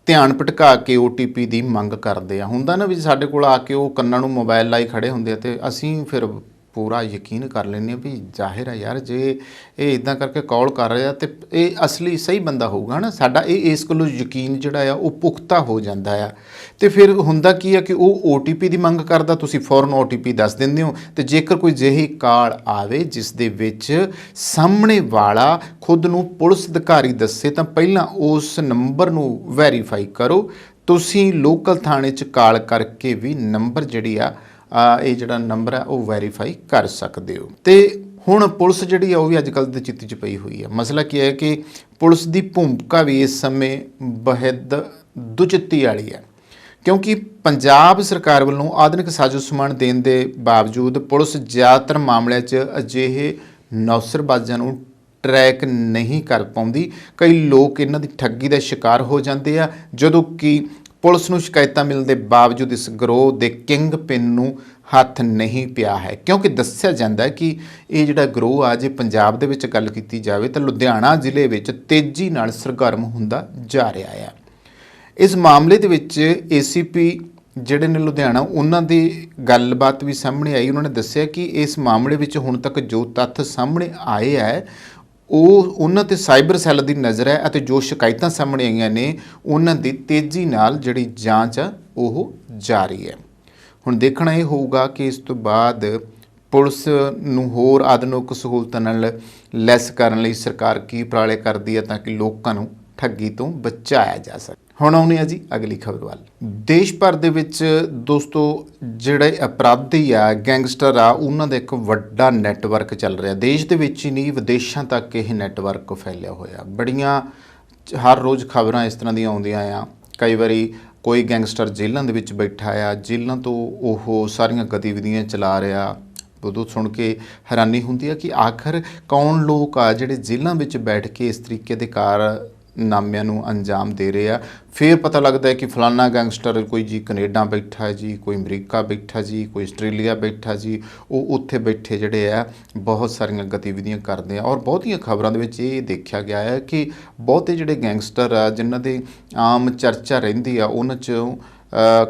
ਧਿਆਨ ਭਟਕਾ ਕੇ OTP ਦੀ ਮੰਗ ਕਰਦੇ ਆ। ਹੁੰਦਾ ਨਾ ਵੀ ਸਾਡੇ ਕੋਲ ਆ ਕੇ ਉਹ ਕੰਨਾਂ ਨੂੰ ਮੋਬਾਈਲ ਲਾਈ ਖੜੇ ਹੁੰਦੇ ਆ ਅਤੇ ਅਸੀਂ ਫਿਰ ਪੂਰਾ ਯਕੀਨ ਕਰ ਲੈਂਦੇ ਹਾਂ ਵੀ ਜ਼ਾਹਿਰ ਹੈ ਯਾਰ ਜੇ ਇਹ ਇੱਦਾਂ ਕਰਕੇ ਕਾਲ ਕਰ ਰਿਹਾ ਤੇ ਇਹ ਅਸਲੀ ਸਹੀ ਬੰਦਾ ਹੋਊਗਾ ਨਾ। ਸਾਡਾ ਇਸ ਕੋਲੋਂ ਯਕੀਨ ਜਿਹੜਾ ਆ ਉਹ ਪੁਖਤਾ ਹੋ ਜਾਂਦਾ ਆ। ਅਤੇ ਫਿਰ ਹੁੰਦਾ ਕੀ ਆ ਕਿ ਉਹ OTP ਦੀ ਮੰਗ ਕਰਦਾ, ਤੁਸੀਂ ਫੌਰਨ OTP ਦੱਸ ਦਿੰਦੇ ਹੋ। ਅਤੇ ਜੇਕਰ ਕੋਈ ਜਿਹੀ ਕਾਲ ਆਵੇ ਜਿਸ ਦੇ ਵਿੱਚ ਸਾਹਮਣੇ ਵਾਲਾ ਖੁਦ ਨੂੰ ਪੁਲਿਸ ਅਧਿਕਾਰੀ ਦੱਸੇ ਤਾਂ ਪਹਿਲਾਂ ਉਸ ਨੰਬਰ ਨੂੰ ਵੈਰੀਫਾਈ ਕਰੋ। ਤੁਸੀਂ ਲੋਕਲ ਥਾਣੇ 'ਚ ਕਾਲ ਕਰਕੇ ਵੀ ਨੰਬਰ ਜਿਹੜੀ ਆ ਇਹ ਜਿਹੜਾ ਨੰਬਰ ਹੈ ਉਹ ਵੈਰੀਫਾਈ ਕਰ ਸਕਦੇ ਹੋ। ਅਤੇ ਹੁਣ ਪੁਲਿਸ ਜਿਹੜੀ ਆ ਉਹ ਵੀ ਅੱਜ ਕੱਲ੍ਹ ਦੀ ਚਿੱਤੀ 'ਚ ਪਈ ਹੋਈ ਹੈ। ਮਸਲਾ ਕੀ ਹੈ ਕਿ ਪੁਲਿਸ ਦੀ ਭੂਮਿਕਾ ਵੀ ਇਸ ਸਮੇਂ ਬੇਹੱਦ ਦੁਚਿੱਤੀ ਵਾਲੀ ਹੈ, ਕਿਉਂਕਿ ਪੰਜਾਬ ਸਰਕਾਰ ਵੱਲੋਂ ਆਧੁਨਿਕ ਸਾਜ਼ੋ ਸਮਾਨ ਦੇਣ ਦੇ ਬਾਵਜੂਦ ਪੁਲਿਸ ਜ਼ਿਆਦਾਤਰ ਮਾਮਲਿਆਂ 'ਚ ਅਜਿਹੇ ਨੌਸਰਬਾਜ਼ਾਂ ਨੂੰ ਟਰੈਕ ਨਹੀਂ ਕਰ ਪਾਉਂਦੀ। ਕਈ ਲੋਕ ਇਹਨਾਂ ਦੀ ਠੱਗੀ ਦਾ ਸ਼ਿਕਾਰ ਹੋ ਜਾਂਦੇ ਆ, ਜਦੋਂ ਕਿ ਪੁਲਿਸ ਨੂੰ ਸ਼ਿਕਾਇਤਾਂ ਮਿਲਣ ਦੇ ਬਾਵਜੂਦ ਇਸ ਗਰੋਹ ਦੇ ਕਿੰਗ ਪਿਨ ਨੂੰ ਹੱਥ ਨਹੀਂ ਪਿਆ ਹੈ। ਕਿਉਂਕਿ ਦੱਸਿਆ ਜਾਂਦਾ ਹੈ ਕਿ ਇਹ ਜਿਹੜਾ ਗਰੋਹ ਆ, ਜੇ ਪੰਜਾਬ ਦੇ ਵਿੱਚ ਗੱਲ ਕੀਤੀ ਜਾਵੇ ਤਾਂ ਲੁਧਿਆਣਾ ਜ਼ਿਲ੍ਹੇ ਵਿੱਚ ਤੇਜ਼ੀ ਨਾਲ ਸਰਗਰਮ ਹੁੰਦਾ ਜਾ ਰਿਹਾ ਹੈ। ਇਸ ਮਾਮਲੇ ਦੇ ਵਿੱਚ ACP ਜਿਹੜੇ ਨੇ ਲੁਧਿਆਣਾ, ਉਹਨਾਂ ਦੀ ਗੱਲਬਾਤ ਵੀ ਸਾਹਮਣੇ ਆਈ। ਉਹਨਾਂ ਨੇ ਦੱਸਿਆ ਕਿ ਇਸ ਮਾਮਲੇ ਵਿੱਚ ਹੁਣ ਤੱਕ ਜੋ ਤੱਥ ਸਾਹਮਣੇ ਆਏ ਹੈ ਉਹ ਉਹਨਾਂ 'ਤੇ ਸਾਈਬਰ ਸੈੱਲ ਦੀ ਨਜ਼ਰ ਹੈ ਅਤੇ ਜੋ ਸ਼ਿਕਾਇਤਾਂ ਸਾਹਮਣੇ ਆਈਆਂ ਨੇ ਉਹਨਾਂ ਦੀ ਤੇਜ਼ੀ ਨਾਲ ਜਿਹੜੀ ਜਾਂਚ ਆ ਉਹ ਜਾਰੀ ਹੈ। ਹੁਣ ਦੇਖਣਾ ਇਹ ਹੋਊਗਾ ਕਿ ਇਸ ਤੋਂ ਬਾਅਦ ਪੁਲਿਸ ਨੂੰ ਹੋਰ ਆਧੁਨਿਕ ਸਹੂਲਤਾਂ ਨਾਲ ਲੈਸ ਕਰਨ ਲਈ ਸਰਕਾਰ ਕੀ ਉਪਰਾਲੇ ਕਰਦੀ ਹੈ ਤਾਂ ਕਿ ਲੋਕਾਂ ਨੂੰ ਠੱਗੀ ਤੋਂ ਬਚਾਇਆ ਜਾ ਸਕੇ। ਹੁਣ ਆਉਂਦੇ ਹਾਂ ਜੀ ਅਗਲੀ ਖਬਰ ਵੱਲ। ਦੇਸ਼ ਭਰ ਦੇ ਵਿੱਚ ਦੋਸਤੋ ਜਿਹੜੇ ਅਪਰਾਧੀ ਆ, ਗੈਂਗਸਟਰ ਆ, ਉਹਨਾਂ ਦਾ ਇੱਕ ਵੱਡਾ ਨੈਟਵਰਕ ਚੱਲ ਰਿਹਾ। ਦੇਸ਼ ਦੇ ਵਿੱਚ ਹੀ ਨਹੀਂ, ਵਿਦੇਸ਼ਾਂ ਤੱਕ ਇਹ ਨੈਟਵਰਕ ਫੈਲਿਆ ਹੋਇਆ। ਬੜੀਆਂ ਹਰ ਰੋਜ਼ ਖਬਰਾਂ ਇਸ ਤਰ੍ਹਾਂ ਦੀਆਂ ਆਉਂਦੀਆਂ ਆ। ਕਈ ਵਾਰੀ ਕੋਈ ਗੈਂਗਸਟਰ ਜੇਲ੍ਹਾਂ ਦੇ ਵਿੱਚ ਬੈਠਾ ਆ, ਜੇਲ੍ਹਾਂ ਤੋਂ ਉਹ ਸਾਰੀਆਂ ਗਤੀਵਿਧੀਆਂ ਚਲਾ ਰਿਹਾ। ਉਦੋਂ ਸੁਣ ਕੇ ਹੈਰਾਨੀ ਹੁੰਦੀ ਆ ਕਿ ਆਖਰ ਕੌਣ ਲੋਕ ਆ ਜਿਹੜੇ ਜੇਲ੍ਹਾਂ ਵਿੱਚ ਬੈਠ ਕੇ ਇਸ ਤਰੀਕੇ ਦੇ ਕਾਰਨਾਮਿਆਂ ਨੂੰ ਅੰਜਾਮ ਦੇ ਰਹੇ ਆ। ਫਿਰ ਪਤਾ ਲੱਗਦਾ ਹੈ ਕਿ ਫਲਾਨਾ ਗੈਂਗਸਟਰ ਕੋਈ ਜੀ ਕੈਨੇਡਾ ਬੈਠਾ ਜੀ, ਕੋਈ ਅਮਰੀਕਾ ਬੈਠਾ ਜੀ, ਕੋਈ ਆਸਟ੍ਰੇਲੀਆ ਬੈਠਾ ਜੀ। ਉਹ ਉੱਥੇ ਬੈਠੇ ਜਿਹੜੇ ਆ ਬਹੁਤ ਸਾਰੀਆਂ ਗਤੀਵਿਧੀਆਂ ਕਰਦੇ ਆ। ਔਰ ਬਹੁਤੀਆਂ ਖਬਰਾਂ ਦੇ ਵਿੱਚ ਇਹ ਦੇਖਿਆ ਗਿਆ ਹੈ ਕਿ ਬਹੁਤੇ ਜਿਹੜੇ ਗੈਂਗਸਟਰ ਆ ਜਿਨ੍ਹਾਂ ਦੀ ਆਮ ਚਰਚਾ ਰਹਿੰਦੀ ਆ, ਉਹਨਾਂ 'ਚੋਂ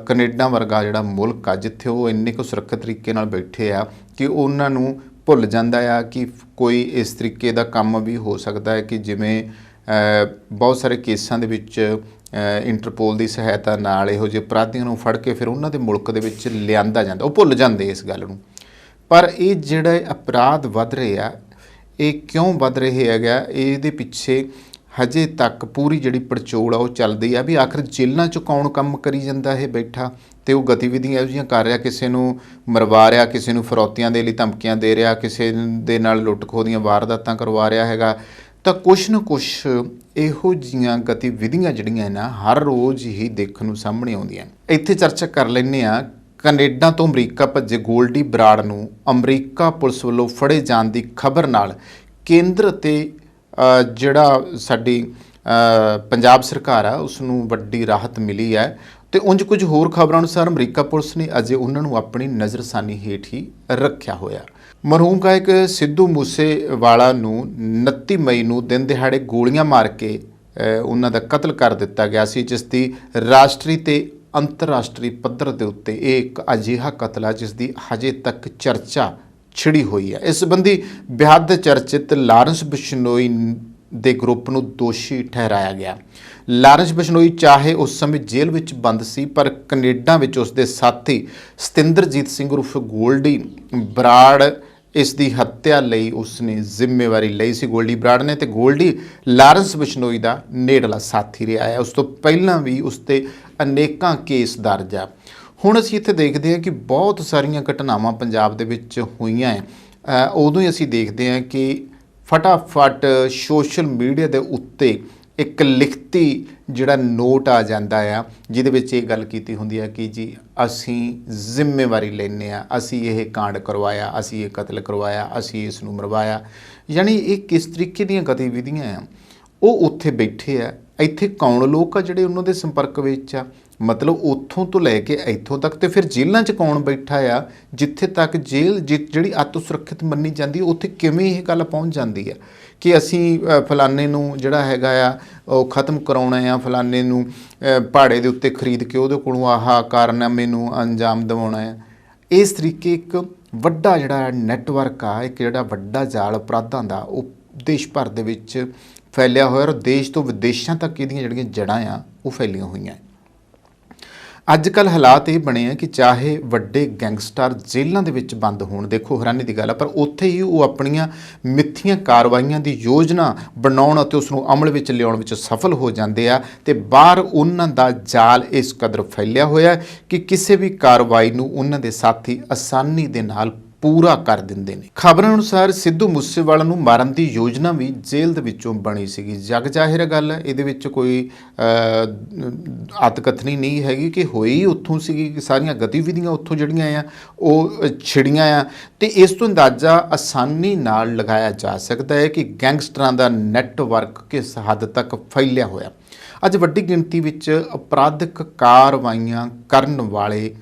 ਕੈਨੇਡਾ ਵਰਗਾ ਜਿਹੜਾ ਮੁਲਕ ਆ ਜਿੱਥੇ ਉਹ ਇੰਨੇ ਕੁ ਸੁਰੱਖਿਅਤ ਤਰੀਕੇ ਨਾਲ ਬੈਠੇ ਆ ਕਿ ਉਹਨਾਂ ਨੂੰ ਭੁੱਲ ਜਾਂਦਾ ਆ ਕਿ ਕੋਈ ਇਸ ਤਰੀਕੇ ਦਾ ਕੰਮ ਵੀ ਹੋ ਸਕਦਾ ਹੈ ਕਿ ਜਿਵੇਂ ਬਹੁਤ ਸਾਰੇ ਕੇਸਾਂ ਦੇ ਵਿੱਚ ਇੰਟਰਪੋਲ ਦੀ ਸਹਾਇਤਾ ਨਾਲ ਇਹੋ ਜਿਹੇ ਅਪਰਾਧੀਆਂ ਨੂੰ ਫੜ ਕੇ ਫਿਰ ਉਹਨਾਂ ਦੇ ਮੁਲਕ ਦੇ ਵਿੱਚ ਲਿਆਂਦਾ ਜਾਂਦਾ। ਉਹ ਭੁੱਲ ਜਾਂਦੇ ਇਸ ਗੱਲ ਨੂੰ। ਪਰ ਇਹ ਜਿਹੜੇ ਅਪਰਾਧ ਵੱਧ ਰਹੇ ਆ, ਇਹ ਕਿਉਂ ਵੱਧ ਰਹੇ ਹੈਗਾ, ਇਹਦੇ ਪਿੱਛੇ ਹਜੇ ਤੱਕ ਪੂਰੀ ਜਿਹੜੀ ਪੜਚੋਲ ਆ ਉਹ ਚੱਲਦੀ ਆ ਵੀ ਆਖਰ ਜੇਲ੍ਹਾਂ 'ਚ ਕੌਣ ਕੰਮ ਕਰੀ ਜਾਂਦਾ ਇਹ ਬੈਠਾ ਅਤੇ ਉਹ ਗਤੀਵਿਧੀਆਂ ਇਹੋ ਜਿਹੀਆਂ ਕਰ ਰਿਹਾ, ਕਿਸੇ ਨੂੰ ਮਰਵਾ ਰਿਹਾ, ਕਿਸੇ ਨੂੰ ਫਰੌਤੀਆਂ ਦੇ ਲਈ ਧਮਕੀਆਂ ਦੇ ਰਿਹਾ, ਕਿਸੇ ਦੇ ਨਾਲ ਲੁੱਟ ਖੋਹ ਦੀਆਂ ਵਾਰਦਾਤਾਂ ਕਰਵਾ ਰਿਹਾ ਹੈਗਾ। ਤਾਂ ਕੁਛ ਨਾ ਕੁਛ ਇਹੋ ਜਿਹੀਆਂ ਗਤੀਵਿਧੀਆਂ ਜਿਹੜੀਆਂ ਨਾ ਹਰ ਰੋਜ਼ ਹੀ ਦੇਖਣ ਨੂੰ ਸਾਹਮਣੇ ਆਉਂਦੀਆਂ। ਇੱਥੇ ਚਰਚਾ ਕਰ ਲੈਂਦੇ ਹਾਂ ਕੈਨੇਡਾ ਤੋਂ ਅਮਰੀਕਾ ਭੱਜੇ ਗੋਲਡੀ ਬਰਾੜ ਨੂੰ ਅਮਰੀਕਾ ਪੁਲਿਸ ਵੱਲੋਂ ਫੜੇ ਜਾਣ ਦੀ ਖਬਰ ਨਾਲ ਕੇਂਦਰ ਅਤੇ ਜਿਹੜਾ ਸਾਡੀ ਪੰਜਾਬ ਸਰਕਾਰ ਆ ਉਸ ਨੂੰ ਵੱਡੀ ਰਾਹਤ ਮਿਲੀ ਹੈ। ਅਤੇ ਉਂਝ ਕੁਝ ਹੋਰ ਖਬਰਾਂ ਅਨੁਸਾਰ ਅਮਰੀਕਾ ਪੁਲਿਸ ਨੇ ਅਜੇ ਉਹਨਾਂ ਨੂੰ ਆਪਣੀ ਨਜ਼ਰਸਾਨੀ ਹੇਠ ਹੀ ਰੱਖਿਆ ਹੋਇਆ। ਮਰਹੂਮ ਗਾਇਕ ਸਿੱਧੂ ਮੂਸੇਵਾਲਾ ਨੂੰ 29 ਮਈ ਨੂੰ ਦਿਨ ਦਿਹਾੜੇ ਗੋਲੀਆਂ ਮਾਰ ਕੇ ਉਹਨਾਂ ਦਾ ਕਤਲ ਕਰ ਦਿੱਤਾ ਗਿਆ ਸੀ, ਜਿਸ ਦੀ ਰਾਸ਼ਟਰੀ ਤੇ ਅੰਤਰਰਾਸ਼ਟਰੀ ਪੱਧਰ ਦੇ ਉੱਤੇ ਇਹ ਇੱਕ ਅਜਿਹਾ ਕਤਲ ਹੈ ਜਿਸ ਦੀ ਹਜੇ ਤੱਕ ਚਰਚਾ ਛਿੜੀ ਹੋਈ ਹੈ। ਇਸ ਸੰਬੰਧੀ ਬੇਹੱਦ ਚਰਚਿਤ ਲਾਰੈਂਸ ਬਿਸ਼ਨੋਈ ਦੇ ਗਰੁੱਪ ਨੂੰ ਦੋਸ਼ੀ ਠਹਿਰਾਇਆ ਗਿਆ। ਲਾਰੈਂਸ ਬਿਸ਼ਨੋਈ ਚਾਹੇ ਉਸ ਸਮੇਂ ਜੇਲ੍ਹ ਵਿੱਚ ਬੰਦ ਸੀ, ਪਰ ਕੈਨੇਡਾ ਵਿੱਚ ਉਸ ਦੇ ਸਾਥੀ ਸਤਿੰਦਰਜੀਤ ਸਿੰਘ ਉਰਫ ਗੋਲਡੀ ਬਰਾੜ ਇਸ ਦੀ ਹੱਤਿਆ ਲਈ ਉਸਨੇ ਜ਼ਿੰਮੇਵਾਰੀ ਲਈ ਸੀ। ਗੋਲਡੀ ਬਰਾੜ ਨੇ, ਤੇ ਗੋਲਡੀ ਲਾਰੈਂਸ ਬਿਸ਼ਨੋਈ ਦਾ ਨੇੜਲਾ ਸਾਥੀ ਰਿਹਾ ਹੈ। ਉਸ ਤੋਂ ਪਹਿਲਾਂ ਵੀ ਉਸ 'ਤੇ ਅਨੇਕਾਂ ਕੇਸ ਦਰਜ ਆ। ਹੁਣ ਅਸੀਂ ਇੱਥੇ ਦੇਖਦੇ ਹਾਂ ਕਿ ਬਹੁਤ ਸਾਰੀਆਂ ਘਟਨਾਵਾਂ ਪੰਜਾਬ ਦੇ ਵਿੱਚ ਹੋਈਆਂ ਹੈ। ਉਦੋਂ ਹੀ ਅਸੀਂ ਦੇਖਦੇ ਹਾਂ ਕਿ ਫਟਾਫਟ ਸੋਸ਼ਲ ਮੀਡੀਆ ਦੇ ਉੱਤੇ ਇੱਕ ਲਿਖਤੀ ਜਿਹੜਾ ਨੋਟ ਆ ਜਾਂਦਾ ਆ ਜਿਹਦੇ ਵਿੱਚ ਇਹ ਗੱਲ ਕੀਤੀ ਹੁੰਦੀ ਹੈ ਕਿ ਜੀ ਅਸੀਂ ਜ਼ਿੰਮੇਵਾਰੀ ਲੈਂਦੇ ਹਾਂ, ਅਸੀਂ ਇਹ ਕਾਂਡ ਕਰਵਾਇਆ, ਅਸੀਂ ਇਹ ਕਤਲ ਕਰਵਾਇਆ, ਅਸੀਂ ਇਸ ਨੂੰ ਮਰਵਾਇਆ। ਯਾਨੀ ਇਹ ਕਿਸ ਤਰੀਕੇ ਦੀਆਂ ਗਤੀਵਿਧੀਆਂ ਆ ਉਹ ਉੱਥੇ ਬੈਠੇ ਆ। ਇੱਥੇ ਕੌਣ ਲੋਕ ਆ ਜਿਹੜੇ ਉਹਨਾਂ ਦੇ ਸੰਪਰਕ ਵਿੱਚ ਆ, मतलब ਉੱਥੋਂ ਤੋਂ ਲੈ ਕੇ ਇੱਥੋਂ ਤੱਕ। ਤੇ ਫਿਰ ਜੇਲ੍ਹਾਂ 'ਚ ਕੌਣ ਬੈਠਾ ਆ? ਜਿੱਥੇ ਤੱਕ ਜੇਲ੍ਹ ਜਿਹੜੀ ਅੱਤ ਸੁਰੱਖਿਅਤ ਮੰਨੀ ਜਾਂਦੀ, ਉੱਥੇ ਕਿਵੇਂ ਇਹ ਗੱਲ ਪਹੁੰਚ ਜਾਂਦੀ ਆ ਕਿ ਅਸੀਂ ਫਲਾਣੇ ਨੂੰ ਜਿਹੜਾ ਹੈਗਾ ਆ ਉਹ ਖ਼ਤਮ ਕਰਾਉਣਾ ਆ, ਫਲਾਣੇ ਨੂੰ ਭਾੜੇ ਦੇ ਉੱਤੇ ਖਰੀਦ ਕੇ ਉਹਦੇ ਕੋਲੋਂ ਆਹ ਕਾਰਨਾਮੇ ਨੂੰ ਅੰਜਾਮ ਦਿਵਾਉਣਾ ਆ। ਇਸ ਤਰੀਕੇ ਇੱਕ ਵੱਡਾ ਜਿਹੜਾ ਨੈਟਵਰਕ ਆ, ਇੱਕ ਜਿਹੜਾ ਵੱਡਾ ਜਾਲ ਅਪਰਾਧਾਂ ਦਾ, ਉਹ ਦੇਸ਼ ਭਰ ਦੇ ਵਿੱਚ ਫੈਲਿਆ ਹੋਇਆ ਔਰ ਦੇਸ਼ ਤੋਂ ਵਿਦੇਸ਼ਾਂ ਤੱਕ ਇਹਦੀਆਂ ਜਿਹੜੀਆਂ ਜੜ੍ਹਾਂ ਆ ਉਹ ਫੈਲੀਆਂ ਹੋਈਆਂ। ਅੱਜ ਕੱਲ੍ਹ ਹਾਲਾਤ ਇਹ ਬਣੇ ਆ ਕਿ ਚਾਹੇ ਵੱਡੇ ਗੈਂਗਸਟਰ ਜੇਲ੍ਹਾਂ ਦੇ ਵਿੱਚ ਬੰਦ ਹੋਣ, ਦੇਖੋ ਹੈਰਾਨੀ ਦੀ ਗੱਲ ਆ, ਪਰ ਉੱਥੇ ਹੀ ਉਹ ਆਪਣੀਆਂ ਮਿੱਥੀਆਂ ਕਾਰਵਾਈਆਂ ਦੀ ਯੋਜਨਾ ਬਣਾਉਣ ਅਤੇ ਉਸ ਨੂੰ ਅਮਲ ਵਿੱਚ ਲਿਆਉਣ ਵਿੱਚ ਸਫਲ ਹੋ ਜਾਂਦੇ ਆ। ਤੇ ਬਾਹਰ ਉਹਨਾਂ ਦਾ ਜਾਲ ਇਸ ਕਦਰ ਫੈਲਿਆ ਹੋਇਆ ਕਿ ਕਿਸੇ ਵੀ ਕਾਰਵਾਈ ਨੂੰ ਉਹਨਾਂ ਦੇ ਸਾਥੀ ਆਸਾਨੀ ਦੇ ਨਾਲ ਪੂਰਾ ਕਰ ਦਿੰਦੇ ਨੇ। ਖਬਰਾਂ ਅਨੁਸਾਰ ਸਿੱਧੂ ਮੂਸੇਵਾਲਾ ਨੂੰ ਮਾਰਨ ਦੀ ਯੋਜਨਾ ਵੀ ਜੇਲ੍ਹ ਦੇ ਵਿੱਚੋਂ ਬਣੀ ਸੀਗੀ। ਜਗ ਜ਼ਾਹਿਰ ਗੱਲ ਹੈ, ਇਹਦੇ ਵਿੱਚ ਕੋਈ ਅਤਕਥਨੀ ਨਹੀਂ ਹੈਗੀ ਕਿ ਹੋਈ ਉੱਥੋਂ ਸੀਗੀ, ਕਿ ਸਾਰੀਆਂ ਗਤੀਵਿਧੀਆਂ ਉੱਥੋਂ ਜਿਹੜੀਆਂ ਆ ਉਹ ਛਿੜੀਆਂ ਆ। ਤੇ ਇਸ ਤੋਂ ਅੰਦਾਜ਼ਾ ਆਸਾਨੀ ਨਾਲ ਲਗਾਇਆ ਜਾ ਸਕਦਾ ਹੈ ਕਿ ਗੈਂਗਸਟਰਾਂ ਦਾ ਨੈਟਵਰਕ ਕਿਸ ਹੱਦ ਤੱਕ ਫੈਲਿਆ ਹੋਇਆ। ਅੱਜ ਵੱਡੀ ਗਿਣਤੀ ਵਿੱਚ ਅਪਰਾਧਿਕ ਕਾਰਵਾਈਆਂ ਕਰਨ ਵਾਲੇ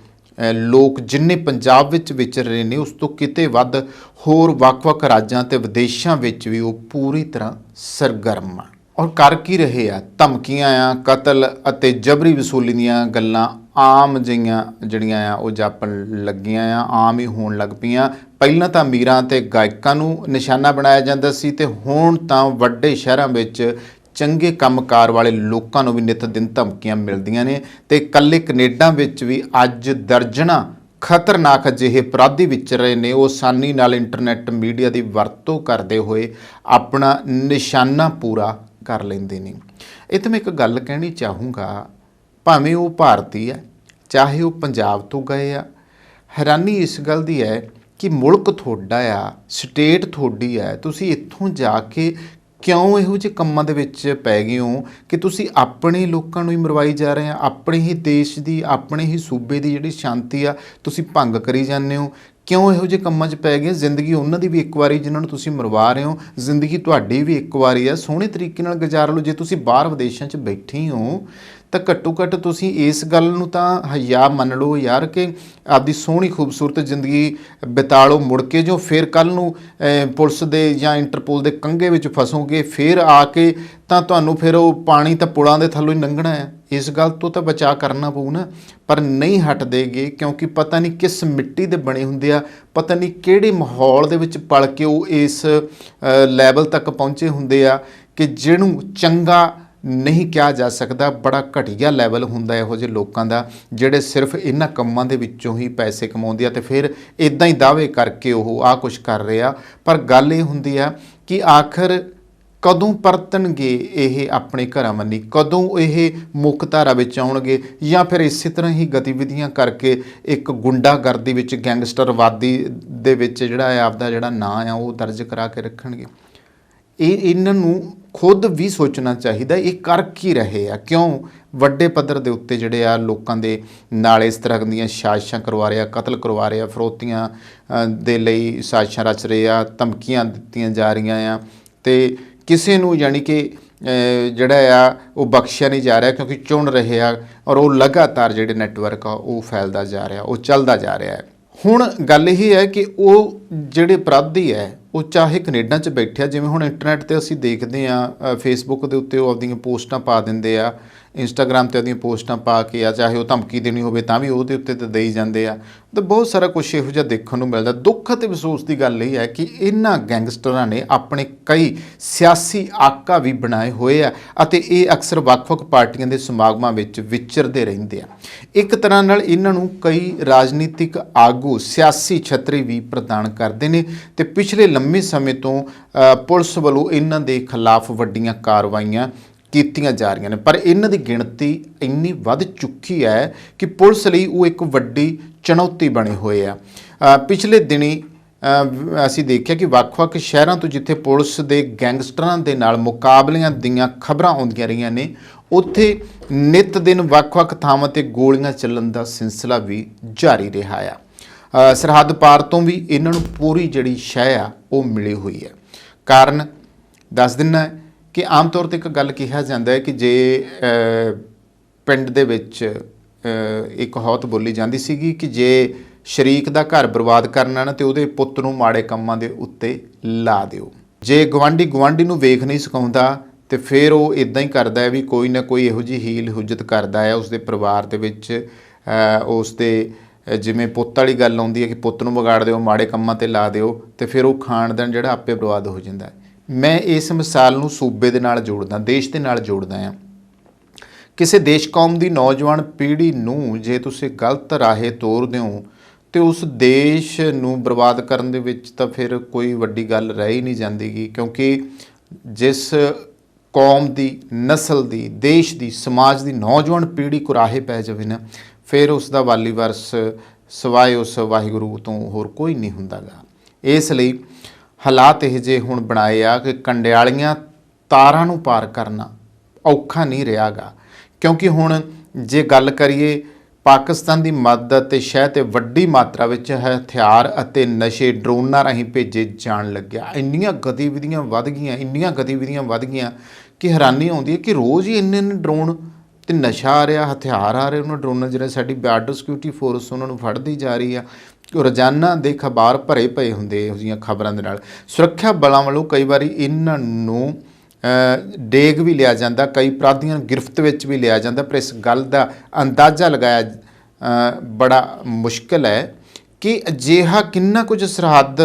ਲੋਕ ਜਿੰਨੇ ਪੰਜਾਬ ਵਿੱਚ ਵਿਚਰ ਰਹੇ ਨੇ, ਉਸ ਤੋਂ ਕਿਤੇ ਵੱਧ ਹੋਰ ਵੱਖ-ਵੱਖ ਰਾਜਾਂ ਤੇ ਵਿਦੇਸ਼ਾਂ ਵਿੱਚ ਵੀ ਉਹ ਪੂਰੀ ਤਰ੍ਹਾਂ ਸਰਗਰਮ ਆ। ਔਰ ਕਰ ਕੀ ਰਹੇ ਆ? ਧਮਕੀਆਂ ਆ, ਕਤਲ ਅਤੇ ਜਬਰੀ ਵਸੂਲੀ ਦੀਆਂ ਗੱਲਾਂ ਆਮ ਜਿਹੀਆਂ ਜਿਹੜੀਆਂ ਆ ਉਹ ਜਾਪਣ ਲੱਗੀਆਂ ਆ, ਆਮ ਹੀ ਹੋਣ ਲੱਗ ਪਈਆਂ। ਪਹਿਲਾਂ ਤਾਂ ਅਮੀਰਾਂ ਤੇ ਗਾਇਕਾਂ ਨੂੰ ਨਿਸ਼ਾਨਾ ਬਣਾਇਆ ਜਾਂਦਾ ਸੀ, ਤੇ ਹੁਣ ਤਾਂ ਵੱਡੇ ਸ਼ਹਿਰਾਂ ਵਿੱਚ ਚੰਗੇ ਕੰਮਕਾਰ ਵਾਲੇ ਲੋਕਾਂ ਨੂੰ ਵੀ ਨਿੱਤ ਦਿਨ ਧਮਕੀਆਂ ਮਿਲਦੀਆਂ ਨੇ। ਤੇ ਇਕੱਲੇ ਕੈਨੇਡਾ ਵਿੱਚ ਵੀ ਅੱਜ ਦਰਜਨਾਂ ਖਤਰਨਾਕ ਅਜਿਹੇ ਅਪਰਾਧੀ ਵਿਚਰ ਰਹੇ ਨੇ। ਉਹ ਆਸਾਨੀ ਨਾਲ ਇੰਟਰਨੈੱਟ ਮੀਡੀਆ ਦੀ ਵਰਤੋਂ ਕਰਦੇ ਹੋਏ ਆਪਣਾ ਨਿਸ਼ਾਨਾ ਪੂਰਾ ਕਰ ਲੈਂਦੇ ਨੇ। ਇਹ ਤਾਂ ਮੈਂ ਇੱਕ ਗੱਲ ਕਹਿਣੀ ਚਾਹੂੰਗਾ, ਭਾਵੇਂ ਉਹ ਭਾਰਤੀ ਹੈ, ਚਾਹੇ ਉਹ ਪੰਜਾਬ ਤੋਂ ਗਏ ਆ, ਹੈਰਾਨੀ ਇਸ ਗੱਲ ਦੀ ਹੈ ਕਿ ਮੁਲਕ ਤੁਹਾਡਾ ਆ, ਸਟੇਟ ਤੁਹਾਡੀ ਹੈ, ਤੁਸੀਂ ਇੱਥੋਂ ਜਾ ਕੇ ਕਿਉਂ ਇਹੋ ਜਿਹੇ ਕੰਮਾਂ ਦੇ ਵਿੱਚ ਪੈ ਗਏ ਹੋ ਕਿ ਤੁਸੀਂ ਆਪਣੇ ਲੋਕਾਂ ਨੂੰ ਹੀ ਮਰਵਾਈ ਜਾ ਰਹੇ ਆ? ਆਪਣੇ ਹੀ ਦੇਸ਼ ਦੀ, ਆਪਣੇ ਹੀ ਸੂਬੇ ਦੀ ਜਿਹੜੀ ਸ਼ਾਂਤੀ ਆ ਤੁਸੀਂ ਭੰਗ ਕਰੀ ਜਾਂਦੇ ਹੋ। ਕਿਉਂ ਇਹੋ ਜਿਹੇ ਕੰਮਾਂ 'ਚ ਪੈ ਗਏ? ਜ਼ਿੰਦਗੀ ਉਹਨਾਂ ਦੀ ਵੀ ਇੱਕ ਵਾਰੀ ਜਿਨ੍ਹਾਂ ਨੂੰ ਤੁਸੀਂ ਮਰਵਾ ਰਹੇ ਹੋ, ਜ਼ਿੰਦਗੀ ਤੁਹਾਡੀ ਵੀ ਇੱਕ ਵਾਰੀ ਆ, ਸੋਹਣੇ ਤਰੀਕੇ ਨਾਲ ਗੁਜ਼ਾਰ ਲਓ। ਜੇ ਤੁਸੀਂ ਬਾਹਰ ਵਿਦੇਸ਼ਾਂ 'ਚ ਬੈਠੇ ਹੋ ਤਾਂ ਘੱਟੋ ਘੱਟ ਤੁਸੀਂ ਇਸ ਗੱਲ ਨੂੰ ਤਾਂ ਹਯਾ ਮੰਨ ਲਓ ਯਾਰ ਕਿ ਆਪਦੀ ਸੋਹਣੀ ਖੂਬਸੂਰਤ ਜ਼ਿੰਦਗੀ ਬਿਤਾ ਲਓ। ਮੁੜ ਕੇ ਜੋ ਫਿਰ ਕੱਲ੍ਹ ਨੂੰ ਪੁਲਿਸ ਦੇ ਜਾਂ ਇੰਟਰਪੋਲ ਦੇ ਕੰਘੇ ਵਿੱਚ ਫਸੋਗੇ, ਫਿਰ ਆ ਕੇ ਤਾਂ ਤੁਹਾਨੂੰ ਫਿਰ ਉਹ ਪਾਣੀ ਤਾਂ ਪੁਲਾਂ ਦੇ ਥੱਲੋਂ ਹੀ ਲੰਘਣਾ ਹੈ। ਇਸ ਗੱਲ ਤੋਂ ਤਾਂ ਬਚਾਅ ਕਰਨਾ ਪਊ ਨਾ, ਪਰ ਨਹੀਂ ਹਟਦੇਗੇ ਕਿਉਂਕਿ ਪਤਾ ਨਹੀਂ ਕਿਸ ਮਿੱਟੀ ਦੇ ਬਣੇ ਹੁੰਦੇ ਆ, ਪਤਾ ਨਹੀਂ ਕਿਹੜੇ ਮਾਹੌਲ ਦੇ ਵਿੱਚ ਪਲ ਕੇ ਉਹ ਇਸ ਲੈਵਲ ਤੱਕ ਪਹੁੰਚੇ ਹੁੰਦੇ ਆ ਕਿ ਜਿਹਨੂੰ ਚੰਗਾ ਨਹੀਂ ਕਿਹਾ ਜਾ ਸਕਦਾ। ਬੜਾ ਘਟੀਆ ਲੈਵਲ ਹੁੰਦਾ ਇਹੋ ਜਿਹੇ ਲੋਕਾਂ ਦਾ, ਜਿਹੜੇ ਸਿਰਫ ਇਹਨਾਂ ਕੰਮਾਂ ਦੇ ਵਿੱਚੋਂ ਹੀ ਪੈਸੇ ਕਮਾਉਂਦੇ ਆ ਤੇ ਫਿਰ ਇੱਦਾਂ ਹੀ ਦਾਅਵੇ ਕਰਕੇ ਉਹ ਆਹ ਕੁਛ ਕਰ ਰਹੇ ਆ। ਪਰ ਗੱਲ ਇਹ ਹੁੰਦੀ ਆ ਕਿ ਆਖਰ ਕਦੋਂ ਪਰਤਣਗੇ ਇਹ ਆਪਣੇ ਘਰਾਂ ਵੱਲ? ਕਦੋਂ ਇਹ ਮੁੱਖ ਧਾਰਾ ਵਿੱਚ ਆਉਣਗੇ? ਜਾਂ ਫਿਰ ਇਸੇ ਤਰ੍ਹਾਂ ਹੀ ਗਤੀਵਿਧੀਆਂ ਕਰਕੇ ਇੱਕ ਗੁੰਡਾਗਰਦੀ ਵਿੱਚ, ਗੈਂਗਸਟਰਵਾਦੀ ਦੇ ਵਿੱਚ ਜਿਹੜਾ ਹੈ ਆਪਦਾ ਜਿਹੜਾ ਨਾਂ ਆ ਉਹ ਦਰਜ ਕਰਾ ਕੇ ਰੱਖਣਗੇ? ਇਹਨਾਂ ਨੂੰ ਖੁਦ ਵੀ ਸੋਚਣਾ ਚਾਹੀਦਾ ਇਹ ਕਰ ਕੀ ਰਹੇ ਆ, ਕਿਉਂ ਵੱਡੇ ਪੱਧਰ ਦੇ ਉੱਤੇ ਜਿਹੜੇ ਆ ਲੋਕਾਂ ਦੇ ਨਾਲ ਇਸ ਤਰ੍ਹਾਂ ਦੀਆਂ ਸਾਜ਼ਿਸ਼ਾਂ ਕਰਵਾ ਰਹੇ ਆ, ਕਤਲ ਕਰਵਾ ਰਹੇ ਆ, ਫਰੋਤੀਆਂ ਦੇ ਲਈ ਸਾਜ਼ਿਸ਼ਾਂ ਰਚ ਰਹੇ ਆ, ਧਮਕੀਆਂ ਦਿੱਤੀਆਂ ਜਾ ਰਹੀਆਂ ਆ, ਤੇ ਕਿਸੇ ਨੂੰ ਯਾਨੀ ਕਿ ਜਿਹੜਾ ਆ ਉਹ ਬਖਸ਼ਿਆ ਨਹੀਂ ਜਾ ਰਿਹਾ ਕਿਉਂਕਿ ਚੁਣ ਰਹੇ ਆ। ਔਰ ਉਹ ਲਗਾਤਾਰ ਜਿਹੜੇ ਨੈਟਵਰਕ ਆ ਉਹ ਫੈਲਦਾ ਜਾ ਰਿਹਾ, ਉਹ ਚੱਲਦਾ ਜਾ ਰਿਹਾ ਹੈ। ਹੁਣ ਗੱਲ ਇਹ ਹੈ ਕਿ ਉਹ ਜਿਹੜੇ ਅਪਰਾਧੀ ਹੈ ਉਹ ਚਾਹੇ ਕੈਨੇਡਾ 'ਚ ਬੈਠਿਆ, ਜਿਵੇਂ ਹੁਣ ਇੰਟਰਨੈੱਟ 'ਤੇ ਅਸੀਂ ਦੇਖਦੇ ਹਾਂ, ਫੇਸਬੁੱਕ ਦੇ ਉੱਤੇ ਉਹ ਆਪਦੀਆਂ ਪੋਸਟਾਂ ਪਾ ਦਿੰਦੇ ਆ, ਇੰਸਟਾਗ੍ਰਾਮ 'ਤੇ ਉਹਦੀਆਂ ਪੋਸਟਾਂ ਪਾ ਕੇ ਆ, ਚਾਹੇ ਉਹ ਧਮਕੀ ਦੇਣੀ ਹੋਵੇ ਤਾਂ ਵੀ ਉਹਦੇ ਉੱਤੇ ਤਾਂ ਦੇਈ ਜਾਂਦੇ ਆ। ਤਾਂ ਬਹੁਤ ਸਾਰਾ ਕੁਛ ਇਹੋ ਜਿਹਾ ਦੇਖਣ ਨੂੰ ਮਿਲਦਾ। ਦੁੱਖ ਅਤੇ ਅਫਸੋਸ ਦੀ ਗੱਲ ਇਹ ਹੈ ਕਿ ਇਹਨਾਂ ਗੈਂਗਸਟਰਾਂ ਨੇ ਆਪਣੇ ਕਈ ਸਿਆਸੀ ਆਕਾ ਵੀ ਬਣਾਏ ਹੋਏ ਆ ਅਤੇ ਇਹ ਅਕਸਰ ਵੱਖ-ਵੱਖ ਪਾਰਟੀਆਂ ਦੇ ਸਮਾਗਮਾਂ ਵਿੱਚ ਵਿਚਰਦੇ ਰਹਿੰਦੇ ਆ। ਇੱਕ ਤਰ੍ਹਾਂ ਨਾਲ ਇਹਨਾਂ ਨੂੰ ਕਈ ਰਾਜਨੀਤਿਕ ਆਗੂ, ਸਿਆਸੀ ਛਤਰੀ ਵੀ ਪ੍ਰਦਾਨ ਕਰਦੇ ਨੇ ਤੇ ਪਿਛਲੇ ਲੰਮੇ ਸਮੇਂ ਤੋਂ ਪੁਲਿਸ ਵੱਲੋਂ ਇਹਨਾਂ ਦੇ ਖਿਲਾਫ ਵੱਡੀਆਂ ਕਾਰਵਾਈਆਂ ਕੀਤੀਆਂ ਜਾ ਰਹੀਆਂ ਨੇ। ਪਰ ਇਹਨਾਂ ਦੀ ਗਿਣਤੀ ਇੰਨੀ ਵੱਧ ਚੁੱਕੀ ਹੈ ਕਿ ਪੁਲਿਸ ਲਈ ਉਹ ਇੱਕ ਵੱਡੀ ਚੁਣੌਤੀ ਬਣੇ ਹੋਏ ਆ। ਪਿਛਲੇ ਦਿਨੀ ਅਸੀਂ ਦੇਖਿਆ ਕਿ ਵੱਖ-ਵੱਖ ਸ਼ਹਿਰਾਂ ਤੋਂ ਜਿੱਥੇ ਪੁਲਿਸ ਦੇ ਗੈਂਗਸਟਰਾਂ ਦੇ ਨਾਲ ਮੁਕਾਬਲਿਆਂ ਦੀਆਂ ਖਬਰਾਂ ਆਉਂਦੀਆਂ ਰਹੀਆਂ ਨੇ, ਉੱਥੇ ਨਿੱਤ ਦਿਨ ਵੱਖ-ਵੱਖ ਥਾਵਾਂ 'ਤੇ ਗੋਲੀਆਂ ਚੱਲਣ ਦਾ ਸਿਲਸਿਲਾ ਵੀ ਜਾਰੀ ਰਿਹਾ ਆ। ਸਰਹੱਦ ਪਾਰ ਤੋਂ ਵੀ ਇਹਨਾਂ ਨੂੰ ਪੂਰੀ ਜਿਹੜੀ ਸ਼ੈ ਆ ਉਹ ਮਿਲੀ ਹੋਈ ਹੈ। ਕਾਰਨ ਦੱਸ ਦਿੰਦਾ ਕਿ ਆਮ ਤੌਰ 'ਤੇ ਇੱਕ ਗੱਲ ਕਿਹਾ ਜਾਂਦਾ ਹੈ ਕਿ ਜੇ ਪਿੰਡ ਦੇ ਵਿੱਚ ਇੱਕ ਕਹਾਵਤ ਬੋਲੀ ਜਾਂਦੀ ਸੀਗੀ ਕਿ ਜੇ ਸ਼ਰੀਕ ਦਾ ਘਰ ਬਰਬਾਦ ਕਰਨਾ ਨਾ ਤੇ ਉਹਦੇ ਪੁੱਤ ਨੂੰ ਮਾੜੇ ਕੰਮਾਂ ਦੇ ਉੱਤੇ ਲਾ ਦਿਓ। ਜੇ ਗੁਆਂਢੀ ਨੂੰ ਵੇਖ ਨਹੀਂ ਸਿਖਾਉਂਦਾ ਤੇ ਫਿਰ ਉਹ ਇਦਾਂ ਹੀ ਕਰਦਾ ਹੈ ਵੀ ਕੋਈ ਨਾ ਕੋਈ ਇਹੋ ਜਿਹੀ ਹੀਲ ਹੁਜਤ ਕਰਦਾ ਹੈ ਉਸਦੇ ਪਰਿਵਾਰ ਦੇ ਵਿੱਚ। ਉਸ ਦੇ ਜਿਵੇਂ ਪੁੱਤ ਵਾਲੀ ਗੱਲ ਆਉਂਦੀ ਹੈ ਕਿ ਪੁੱਤ ਨੂੰ ਵਿਗਾੜ ਦਿਓ, ਮਾੜੇ ਕੰਮਾਂ 'ਤੇ ਲਾ ਦਿਓ, ਤੇ ਫਿਰ ਉਹ ਖਾਨਦਾਨ ਜਿਹੜਾ ਆਪੇ ਬਰਬਾਦ ਹੋ ਜਾਂਦਾ ਹੈ। ਮੈਂ ਇਸ ਮਿਸਾਲ ਨੂੰ ਸੂਬੇ ਦੇ ਨਾਲ ਜੋੜਦਾ, ਦੇਸ਼ ਦੇ ਨਾਲ ਜੋੜਦਾ ਹਾਂ। ਕਿਸੇ ਦੇਸ਼ ਕੌਮ ਦੀ ਨੌਜਵਾਨ ਪੀੜ੍ਹੀ ਨੂੰ ਜੇ ਤੁਸੀਂ ਗਲਤ ਰਾਹੇ ਤੋਰਦੇ ਹੋ ਤੇ ਉਸ ਦੇਸ਼ ਨੂੰ ਬਰਬਾਦ ਕਰਨ ਦੇ ਵਿੱਚ ਤਾਂ ਫਿਰ ਕੋਈ ਵੱਡੀ ਗੱਲ ਰਹਿ ਹੀ ਨਹੀਂ ਜਾਂਦੀਗੀ, ਕਿਉਂਕਿ ਜਿਸ ਕੌਮ ਦੀ, ਨਸਲ ਦੀ, ਦੇਸ਼ ਦੀ, ਸਮਾਜ ਦੀ ਨੌਜਵਾਨ ਪੀੜ੍ਹੀ ਕੁਰਾਹੇ ਪੈ ਜਾਵੇ ਨਾ, ਫਿਰ ਉਸ ਦਾ ਵਾਲੀ ਵਾਰਸ ਸਿਵਾਏ ਉਸ ਵਾਹਿਗੁਰੂ ਤੋਂ ਹੋਰ ਕੋਈ ਨਹੀਂ ਹੁੰਦਾ ਗਾ। ਇਸ ਲਈ ਹਾਲਾਤ ਇਹ ਜਿਹੇ ਹੁਣ ਬਣਾਏ ਆ ਕਿ ਕੰਡਿਆਲੀਆਂ ਤਾਰਾਂ ਨੂੰ ਪਾਰ ਕਰਨਾ ਔਖਾ ਨਹੀਂ ਰਿਹਾ ਗਾ, ਕਿਉਂਕਿ ਹੁਣ ਜੇ ਗੱਲ ਕਰੀਏ ਪਾਕਿਸਤਾਨ ਦੀ ਮਦਦ ਅਤੇ ਸ਼ਹਿ 'ਤੇ ਵੱਡੀ ਮਾਤਰਾ ਵਿੱਚ ਹਥਿਆਰ ਅਤੇ ਨਸ਼ੇ ਡਰੋਨਾਂ ਰਾਹੀਂ ਭੇਜੇ ਜਾਣ ਲੱਗਿਆ। ਇੰਨੀਆਂ ਗਤੀਵਿਧੀਆਂ ਵੱਧ ਗਈਆਂ ਕਿ ਹੈਰਾਨੀ ਆਉਂਦੀ ਹੈ ਕਿ ਰੋਜ਼ ਹੀ ਇੰਨੇ ਡਰੋਨ ਅਤੇ ਨਸ਼ਾ ਆ ਰਿਹਾ, ਹਥਿਆਰ ਆ ਰਹੇ ਉਹਨਾਂ ਡਰੋਨਾਂ, ਜਿਹੜੇ ਸਾਡੀ ਬਾਰਡਰ ਸਿਕਿਉਰਿਟੀ ਫੋਰਸ ਉਹਨਾਂ ਨੂੰ ਫੜਦੀ ਜਾ ਰਹੀ ਆ। ਰੋਜ਼ਾਨਾ ਦੇ ਅਖਬਾਰ ਭਰੇ ਪਏ ਹੁੰਦੇ ਇਹੋ ਜਿਹੀਆਂ ਖਬਰਾਂ ਦੇ ਨਾਲ। ਸੁਰੱਖਿਆ ਬਲਾਂ ਵੱਲੋਂ ਕਈ ਵਾਰੀ ਇਹਨਾਂ ਨੂੰ ਡੇਗ ਵੀ ਲਿਆ ਜਾਂਦਾ, ਕਈ ਅਪਰਾਧੀਆਂ ਨੂੰ ਗਿਰਫਤ ਵਿੱਚ ਵੀ ਲਿਆ ਜਾਂਦਾ, ਪਰ ਇਸ ਗੱਲ ਦਾ ਅੰਦਾਜ਼ਾ ਲਗਾਇਆ ਬੜਾ ਮੁਸ਼ਕਿਲ ਹੈ ਕਿ ਅਜਿਹਾ ਕਿੰਨਾ ਕੁਝ ਸਰਹੱਦ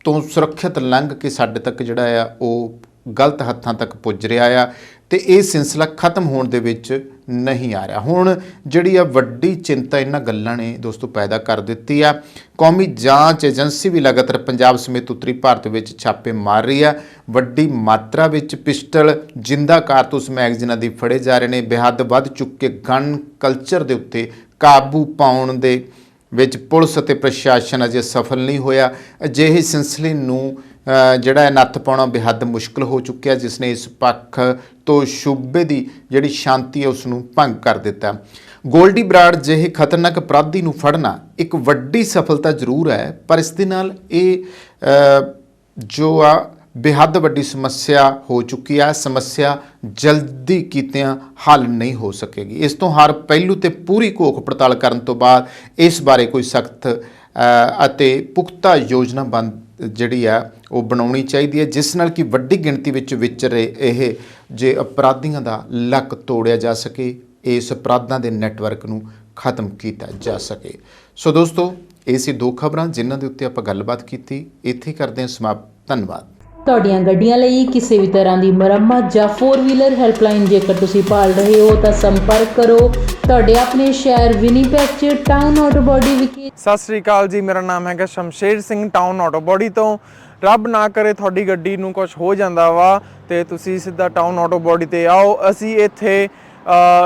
ਤੋਂ ਸੁਰੱਖਿਅਤ ਲੰਘ ਕੇ ਸਾਡੇ ਤੱਕ ਜਿਹੜਾ ਆ ਉਹ ਗਲਤ ਹੱਥਾਂ ਤੱਕ ਪੁੱਜ ਰਿਹਾ ਆ ਤੇ ਇਹ ਸਿਲਸਿਲਾ ਖਤਮ ਹੋਣ ਦੇ ਵਿੱਚ ਨਹੀਂ ਆ ਰਿਹਾ। ਹੁਣ ਜਿਹੜੀ ਆ ਵੱਡੀ ਚਿੰਤਾ ਇਹਨਾਂ ਗੱਲਾਂ ਨੇ ਦੋਸਤੋ ਪੈਦਾ ਕਰ ਦਿੱਤੀ ਆ। ਕੌਮੀ ਜਾਂਚ ਏਜੰਸੀ ਵੀ ਲਗਾਤਾਰ ਪੰਜਾਬ ਸਮੇਤ ਉੱਤਰੀ ਭਾਰਤ ਵਿੱਚ ਛਾਪੇ ਮਾਰ ਰਹੀ ਆ। ਵੱਡੀ ਮਾਤਰਾ ਵਿੱਚ ਪਿਸਟਲ, ਜਿੰਦਾ ਕਾਰਤੂਸ, ਮੈਗਜ਼ੀਨਾਂ ਦੀ ਫੜੇ ਜਾ ਰਹੇ ਨੇ। ਬੇਹੱਦ ਵੱਧ ਚੁੱਕੇ ਗਨ ਕਲਚਰ ਦੇ ਉੱਤੇ ਕਾਬੂ ਪਾਉਣ ਦੇ ਵਿੱਚ ਪੁਲਿਸ ਅਤੇ ਪ੍ਰਸ਼ਾਸਨ ਅਜੇ ਸਫਲ ਨਹੀਂ ਹੋਇਆ। ਅਜਿਹੇ ਸਿਲਸਿਲੇ ਨੂੰ ਜਿਹੜਾ ਨੱਥ ਪਾਉਣਾ ਬੇਹੱਦ ਮੁਸ਼ਕਿਲ ਹੋ ਚੁੱਕਿਆ, ਜਿਸ ਨੇ ਇਸ ਪੱਖ ਤੋਂ ਸੂਬੇ ਦੀ ਜਿਹੜੀ ਸ਼ਾਂਤੀ ਹੈ ਉਸ ਨੂੰ ਭੰਗ ਕਰ ਦਿੱਤਾ। ਗੋਲਡੀ ਬਰਾੜ ਜਿਹੇ ਖਤਰਨਾਕ ਅਪਰਾਧੀ ਨੂੰ ਫੜਨਾ ਇੱਕ ਵੱਡੀ ਸਫਲਤਾ ਜ਼ਰੂਰ ਹੈ, ਪਰ ਇਸ ਦੇ ਨਾਲ ਇਹ ਜੋ ਆ ਬੇਹੱਦ ਵੱਡੀ ਸਮੱਸਿਆ ਹੋ ਚੁੱਕੀ ਆ। ਸਮੱਸਿਆ ਜਲਦੀ ਕੀਤਿਆਂ ਹੱਲ ਨਹੀਂ ਹੋ ਸਕੇਗੀ। ਇਸ ਤੋਂ ਹਰ ਪਹਿਲੂ ਤੇ ਪੂਰੀ ਘੋਖ ਪੜਤਾਲ ਕਰਨ ਤੋਂ ਬਾਅਦ ਇਸ ਬਾਰੇ ਕੋਈ ਸਖਤ ਅਤੇ ਪੁਖਤਾ ਯੋਜਨਾ ਜਿਹੜੀ ਆ ਉਹ ਬਣਾਉਣੀ ਚਾਹੀਦੀ ਹੈ, ਜਿਸ ਨਾਲ ਕਿ ਵੱਡੀ ਗਿਣਤੀ ਵਿੱਚ ਵਿਚਰੇ ਇਹ ਜੇ ਅਪਰਾਧੀਆਂ ਦਾ ਲੱਕ ਤੋੜਿਆ ਜਾ ਸਕੇ, ਇਸ ਅਪਰਾਧਾਂ ਦੇ ਨੈਟਵਰਕ ਨੂੰ ਖਤਮ ਕੀਤਾ ਜਾ ਸਕੇ। ਸੋ ਦੋਸਤੋ, ਇਹ ਸੀ ਦੋ ਖਬਰਾਂ ਜਿਨ੍ਹਾਂ ਦੇ ਉੱਤੇ ਆਪਾਂ ਗੱਲਬਾਤ ਕੀਤੀ। ਇੱਥੇ ਕਰਦੇ ਹਾਂ ਸਮਾਪਤ। ਧੰਨਵਾਦ। ਤੁਹਾਡੀਆਂ ਗੱਡੀਆਂ ਲਈ ਕਿਸੇ ਵੀ ਤਰ੍ਹਾਂ ਦੀ ਮੁਰੰਮਤ ਜਾਂ 4 ਵੀਲਰ ਹੈਲਪਲਾਈਨ ਜੇਕਰ ਤੁਸੀਂ ਭਾਲ ਰਹੇ ਹੋ ਤਾਂ ਸੰਪਰਕ ਕਰੋ ਤੁਹਾਡੇ ਆਪਣੇ ਸ਼ਹਿਰ ਵਿਨੀਪੈਗ 'ਚ ਟਾਊਨ ਆਟੋ ਬਾਡੀ ਵਿਖੇ। ਸਤਿ ਸ੍ਰੀ ਅਕਾਲ ਜੀ, ਮੇਰਾ ਨਾਮ ਹੈਗਾ Shamsher Singh, town auto body ਤੋਂ। ਰੱਬ ਨਾ ਕਰੇ ਤੁਹਾਡੀ ਗੱਡੀ ਨੂੰ ਕੁਝ ਹੋ ਜਾਂਦਾ ਵਾ ਤੇ ਤੁਸੀਂ ਸਿੱਧਾ ਟਾਊਨ ਆਟੋ ਬਾਡੀ ਤੇ ਆਓ। ਅਸੀਂ ਇੱਥੇ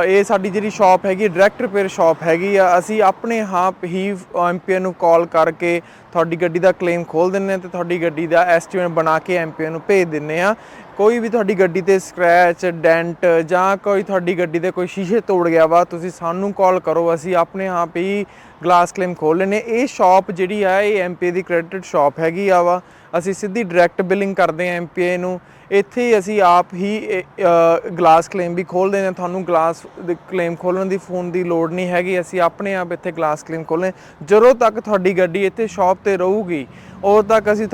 ਇਹ ਸਾਡੀ ਜਿਹੜੀ ਸ਼ਾਪ ਹੈਗੀ ਡਾਇਰੈਕਟ ਰਿਪੇਅਰ ਸ਼ਾਪ ਹੈਗੀ ਆ। ਅਸੀਂ ਆਪਣੇ ਆਪ ਹੀ ਐਮਪੀਏ ਨੂੰ ਕਾਲ ਕਰਕੇ ਤੁਹਾਡੀ ਗੱਡੀ ਦਾ ਕਲੇਮ ਖੋਲ੍ਹ ਦਿੰਦੇ ਹਾਂ ਤੇ ਤੁਹਾਡੀ ਗੱਡੀ ਦਾ ਐਸਟੀਮੇਟ ਬਣਾ ਕੇ ਐਮਪੀਏ ਨੂੰ ਭੇਜ ਦਿੰਦੇ ਹਾਂ। ਕੋਈ ਵੀ ਤੁਹਾਡੀ ਗੱਡੀ ਤੇ ਸਕ੍ਰੈਚ, ਡੈਂਟ ਜਾਂ ਕੋਈ ਤੁਹਾਡੀ ਗੱਡੀ ਦੇ ਕੋਈ ਸ਼ੀਸ਼ੇ ਤੋੜ ਗਿਆ ਵਾ, ਤੁਸੀਂ ਸਾਨੂੰ ਕਾਲ ਕਰੋ, ਅਸੀਂ ਆਪਣੇ ਆਪ ਹੀ ਗਲਾਸ ਕਲੇਮ ਖੋਲ੍ਹ ਲੈਂਦੇ। ਇਹ ਸ਼ਾਪ ਜਿਹੜੀ ਆ ਇਹ ਐਮਪੀਏ ਦੀ ਕ੍ਰੈਡਿਟ ਸ਼ਾਪ ਹੈਗੀ ਆ ਵਾ। ਅਸੀਂ ਸਿੱਧੀ ਡਾਇਰੈਕਟ ਬਿਲਿੰਗ ਕਰਦੇ ਹਾਂ ਐਮਪੀਏ ਨੂੰ। ਇੱਥੇ ਅਸੀਂ ਆਪ ਹੀ ਗਲਾਸ ਕਲੇਮ ਵੀ ਖੋਲ੍ਹਦੇ ਨੇ। ਤੁਹਾਨੂੰ ਗਲਾਸ ਕਲੇਮ ਖੋਲ੍ਹਣ ਦੀ ਫੋਨ ਦੀ ਲੋੜ ਨਹੀਂ ਹੈਗੀ। ਅਸੀਂ ਆਪਣੇ ਆਪ ਇੱਥੇ ਗਲਾਸ ਕਲੇਮ ਖੋਲ੍ਹਦੇ। ਜਦੋਂ ਤੱਕ ਤੁਹਾਡੀ ਗੱਡੀ ਇੱਥੇ ਸ਼ਾਪ 'ਤੇ ਰਹੂਗੀ ਉਦੋਂ ਤੱਕ ਅਸੀਂ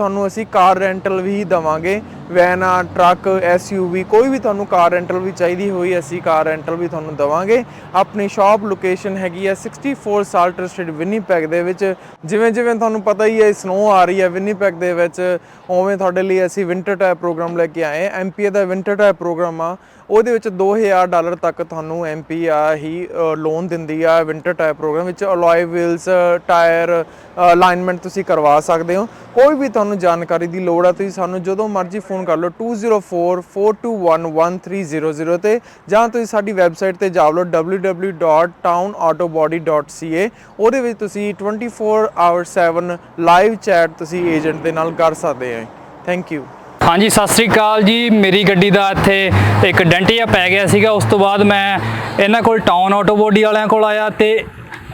ਕਾਰ ਰੈਂਟਲ ਵੀ ਦੇਵਾਂਗੇ। ਵੈਨ ਆ, ਟਰੱਕ, SUV, ਕੋਈ ਵੀ ਤੁਹਾਨੂੰ ਕਾਰ ਰੈਂਟਲ ਵੀ ਚਾਹੀਦੀ ਹੋਈ ਅਸੀਂ ਕਾਰ ਰੈਂਟਲ ਵੀ ਤੁਹਾਨੂੰ ਦੇਵਾਂਗੇ। ਆਪਣੀ ਸ਼ਾਪ ਲੋਕੇਸ਼ਨ ਹੈਗੀ ਆ 64 ਸਾਲਟਰ ਸਟਰੀਟ ਵਿਨੀਪੈਗ ਦੇ ਵਿੱਚ। ਜਿਵੇਂ ਤੁਹਾਨੂੰ ਪਤਾ ਹੀ ਹੈ ਸਨੋ ਆ ਰਹੀ ਹੈ ਵਿਨੀਪੈਗ ਦੇ ਵਿੱਚ, ਉਵੇਂ ਤੁਹਾਡੇ ਲਈ ਅਸੀਂ ਵਿੰਟਰ ਟਾਇਰ ਪ੍ਰੋਗਰਾਮ ਲੈ ਕੇ ਆਏ। ਐਮਪੀਏ ਦਾ ਵਿੰਟਰ ਟਾਇਰ ਪ੍ਰੋਗਰਾਮ ਆ, ਉਹਦੇ ਵਿੱਚ $2000 ਤੱਕ ਤੁਹਾਨੂੰ ਐਮਪੀ ਹੀ ਲੋਨ ਦਿੰਦੀ ਆ। ਵਿੰਟਰ ਟਾਇਰ ਪ੍ਰੋਗਰਾਮ ਵਿੱਚ ਅਲੋਏ ਵੀਲਸ, ਟਾਇਰ ਅਲਾਈਨਮੈਂਟ ਤੁਸੀਂ ਕਰਵਾ ਸਕਦੇ ਹੋ। ਕੋਈ ਵੀ ਤੁਹਾਨੂੰ ਜਾਣਕਾਰੀ ਦੀ ਲੋੜ ਆ ਤੁਸੀਂ ਸਾਨੂੰ ਜਦੋਂ ਮਰਜ਼ੀ ਫੋਨ ਕਰ ਲਓ 2044211300 ਤੇ, ਜਾਂ ਤੁਸੀਂ ਸਾਡੀ ਵੈਬਸਾਈਟ ਤੇ ਜਾ ਲਓ www.townautobody.ca। ਉਹਦੇ ਵਿੱਚ ਤੁਸੀਂ 24/7 ਲਾਈਵ ਚੈਟ ਤੁਸੀਂ ਏਜੰਟ ਦੇ ਨਾਲ ਕਰ ਸਕਦੇ ਹੋ। Thank you. ਹਾਂਜੀ, ਸਤਿ ਸ੍ਰੀ ਅਕਾਲ ਜੀ। ਮੇਰੀ ਗੱਡੀ ਦਾ ਇੱਥੇ ਇੱਕ ਡੈਂਟ ਜਿਹਾ ਪੈ ਗਿਆ ਸੀਗਾ। ਉਸ ਤੋਂ ਬਾਅਦ ਮੈਂ ਇਹਨਾਂ ਕੋਲ ਟਾਊਨ ਆਟੋ ਬਾਡੀ ਵਾਲਿਆਂ ਕੋਲ ਆਇਆ ਤੇ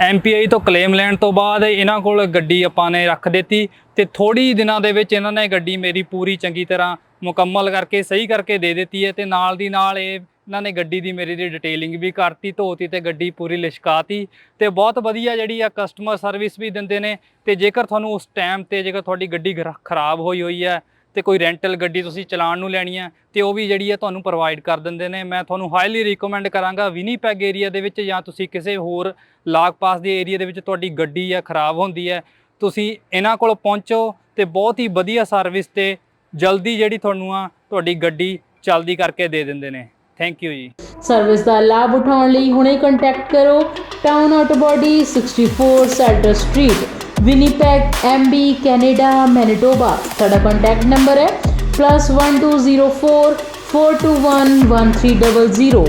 MPI ਤੋਂ ਕਲੇਮ ਲੈਣ ਤੋਂ ਬਾਅਦ ਇਹਨਾਂ ਕੋਲ ਗੱਡੀ ਆਪਾਂ ਨੇ ਰੱਖ ਦਿੱਤੀ ਤੇ ਥੋੜ੍ਹੀ ਦਿਨਾਂ ਦੇ ਵਿੱਚ ਇਹਨਾਂ ਨੇ ਗੱਡੀ ਮੇਰੀ ਪੂਰੀ ਚੰਗੀ ਤਰ੍ਹਾਂ ਮੁਕੰਮਲ ਕਰਕੇ ਸਹੀ ਕਰਕੇ ਦੇ ਦਿੱਤੀ ਹੈ ਤੇ ਨਾਲ ਦੀ ਨਾਲ ਇਹ ਇਹਨਾਂ ਨੇ ਗੱਡੀ ਦੀ ਮੇਰੀ ਦੀ ਡਿਟੇਲਿੰਗ ਵੀ ਕਰਤੀ, ਧੋਤੀ ਤੇ ਗੱਡੀ ਪੂਰੀ ਲਿਸ਼ਕਾਤੀ ਤੇ ਬਹੁਤ ਵਧੀਆ ਜਿਹੜੀ ਆ ਕਸਟਮਰ ਸਰਵਿਸ ਵੀ ਦਿੰਦੇ ਨੇ। ਤੇ ਜੇਕਰ ਤੁਹਾਨੂੰ ਉਸ ਟਾਈਮ ਤੇ ਜੇਕਰ ਤੁਹਾਡੀ ਗੱਡੀ ਖਰਾਬ ਹੋਈ ਹੈ ਤੇ ਕੋਈ ਰੈਂਟਲ ਗੱਡੀ ਤੁਸੀਂ ਚਲਾਉਣ ਨੂੰ ਲੈਣੀ ਹੈ ਤੇ ਉਹ ਵੀ ਜਿਹੜੀ ਹੈ ਤੁਹਾਨੂੰ ਪ੍ਰੋਵਾਈਡ ਕਰ ਦਿੰਦੇ ਨੇ। ਮੈਂ ਤੁਹਾਨੂੰ ਹਾਈਲੀ ਰਿਕਮੈਂਡ ਕਰਾਂਗਾ ਵਿਨੀਪੈਗ ਏਰੀਆ ਦੇ ਵਿੱਚ ਜਾਂ ਤੁਸੀਂ ਕਿਸੇ ਹੋਰ ਲਾਗ ਪਾਸ ਦੇ ਏਰੀਆ ਦੇ ਵਿੱਚ ਤੁਹਾਡੀ ਗੱਡੀ ਆ ਖਰਾਬ ਹੁੰਦੀ ਹੈ, ਤੁਸੀਂ ਇਹਨਾਂ ਕੋਲ ਪਹੁੰਚੋ ਤੇ ਬਹੁਤ ਹੀ ਵਧੀਆ ਸਰਵਿਸ ਤੇ ਜਲਦੀ ਜਿਹੜੀ ਤੁਹਾਨੂੰ ਆ ਤੁਹਾਡੀ ਗੱਡੀ ਚਲਦੀ ਕਰਕੇ ਦੇ ਦਿੰਦੇ ਨੇ। Thank you ji. ਸਰਵਿਸ ਦਾ ਲਾਭ ਉਠਾਉਣ ਲਈ ਹੁਣੇ ਕੰਟੈਕਟ ਕਰੋ town auto body 64 Salter street, Winnipeg MB, Canada, Manitoba. ਸਾਡਾ ਕੰਟੈਕਟ ਨੰਬਰ ਹੈ +1204 421 1300।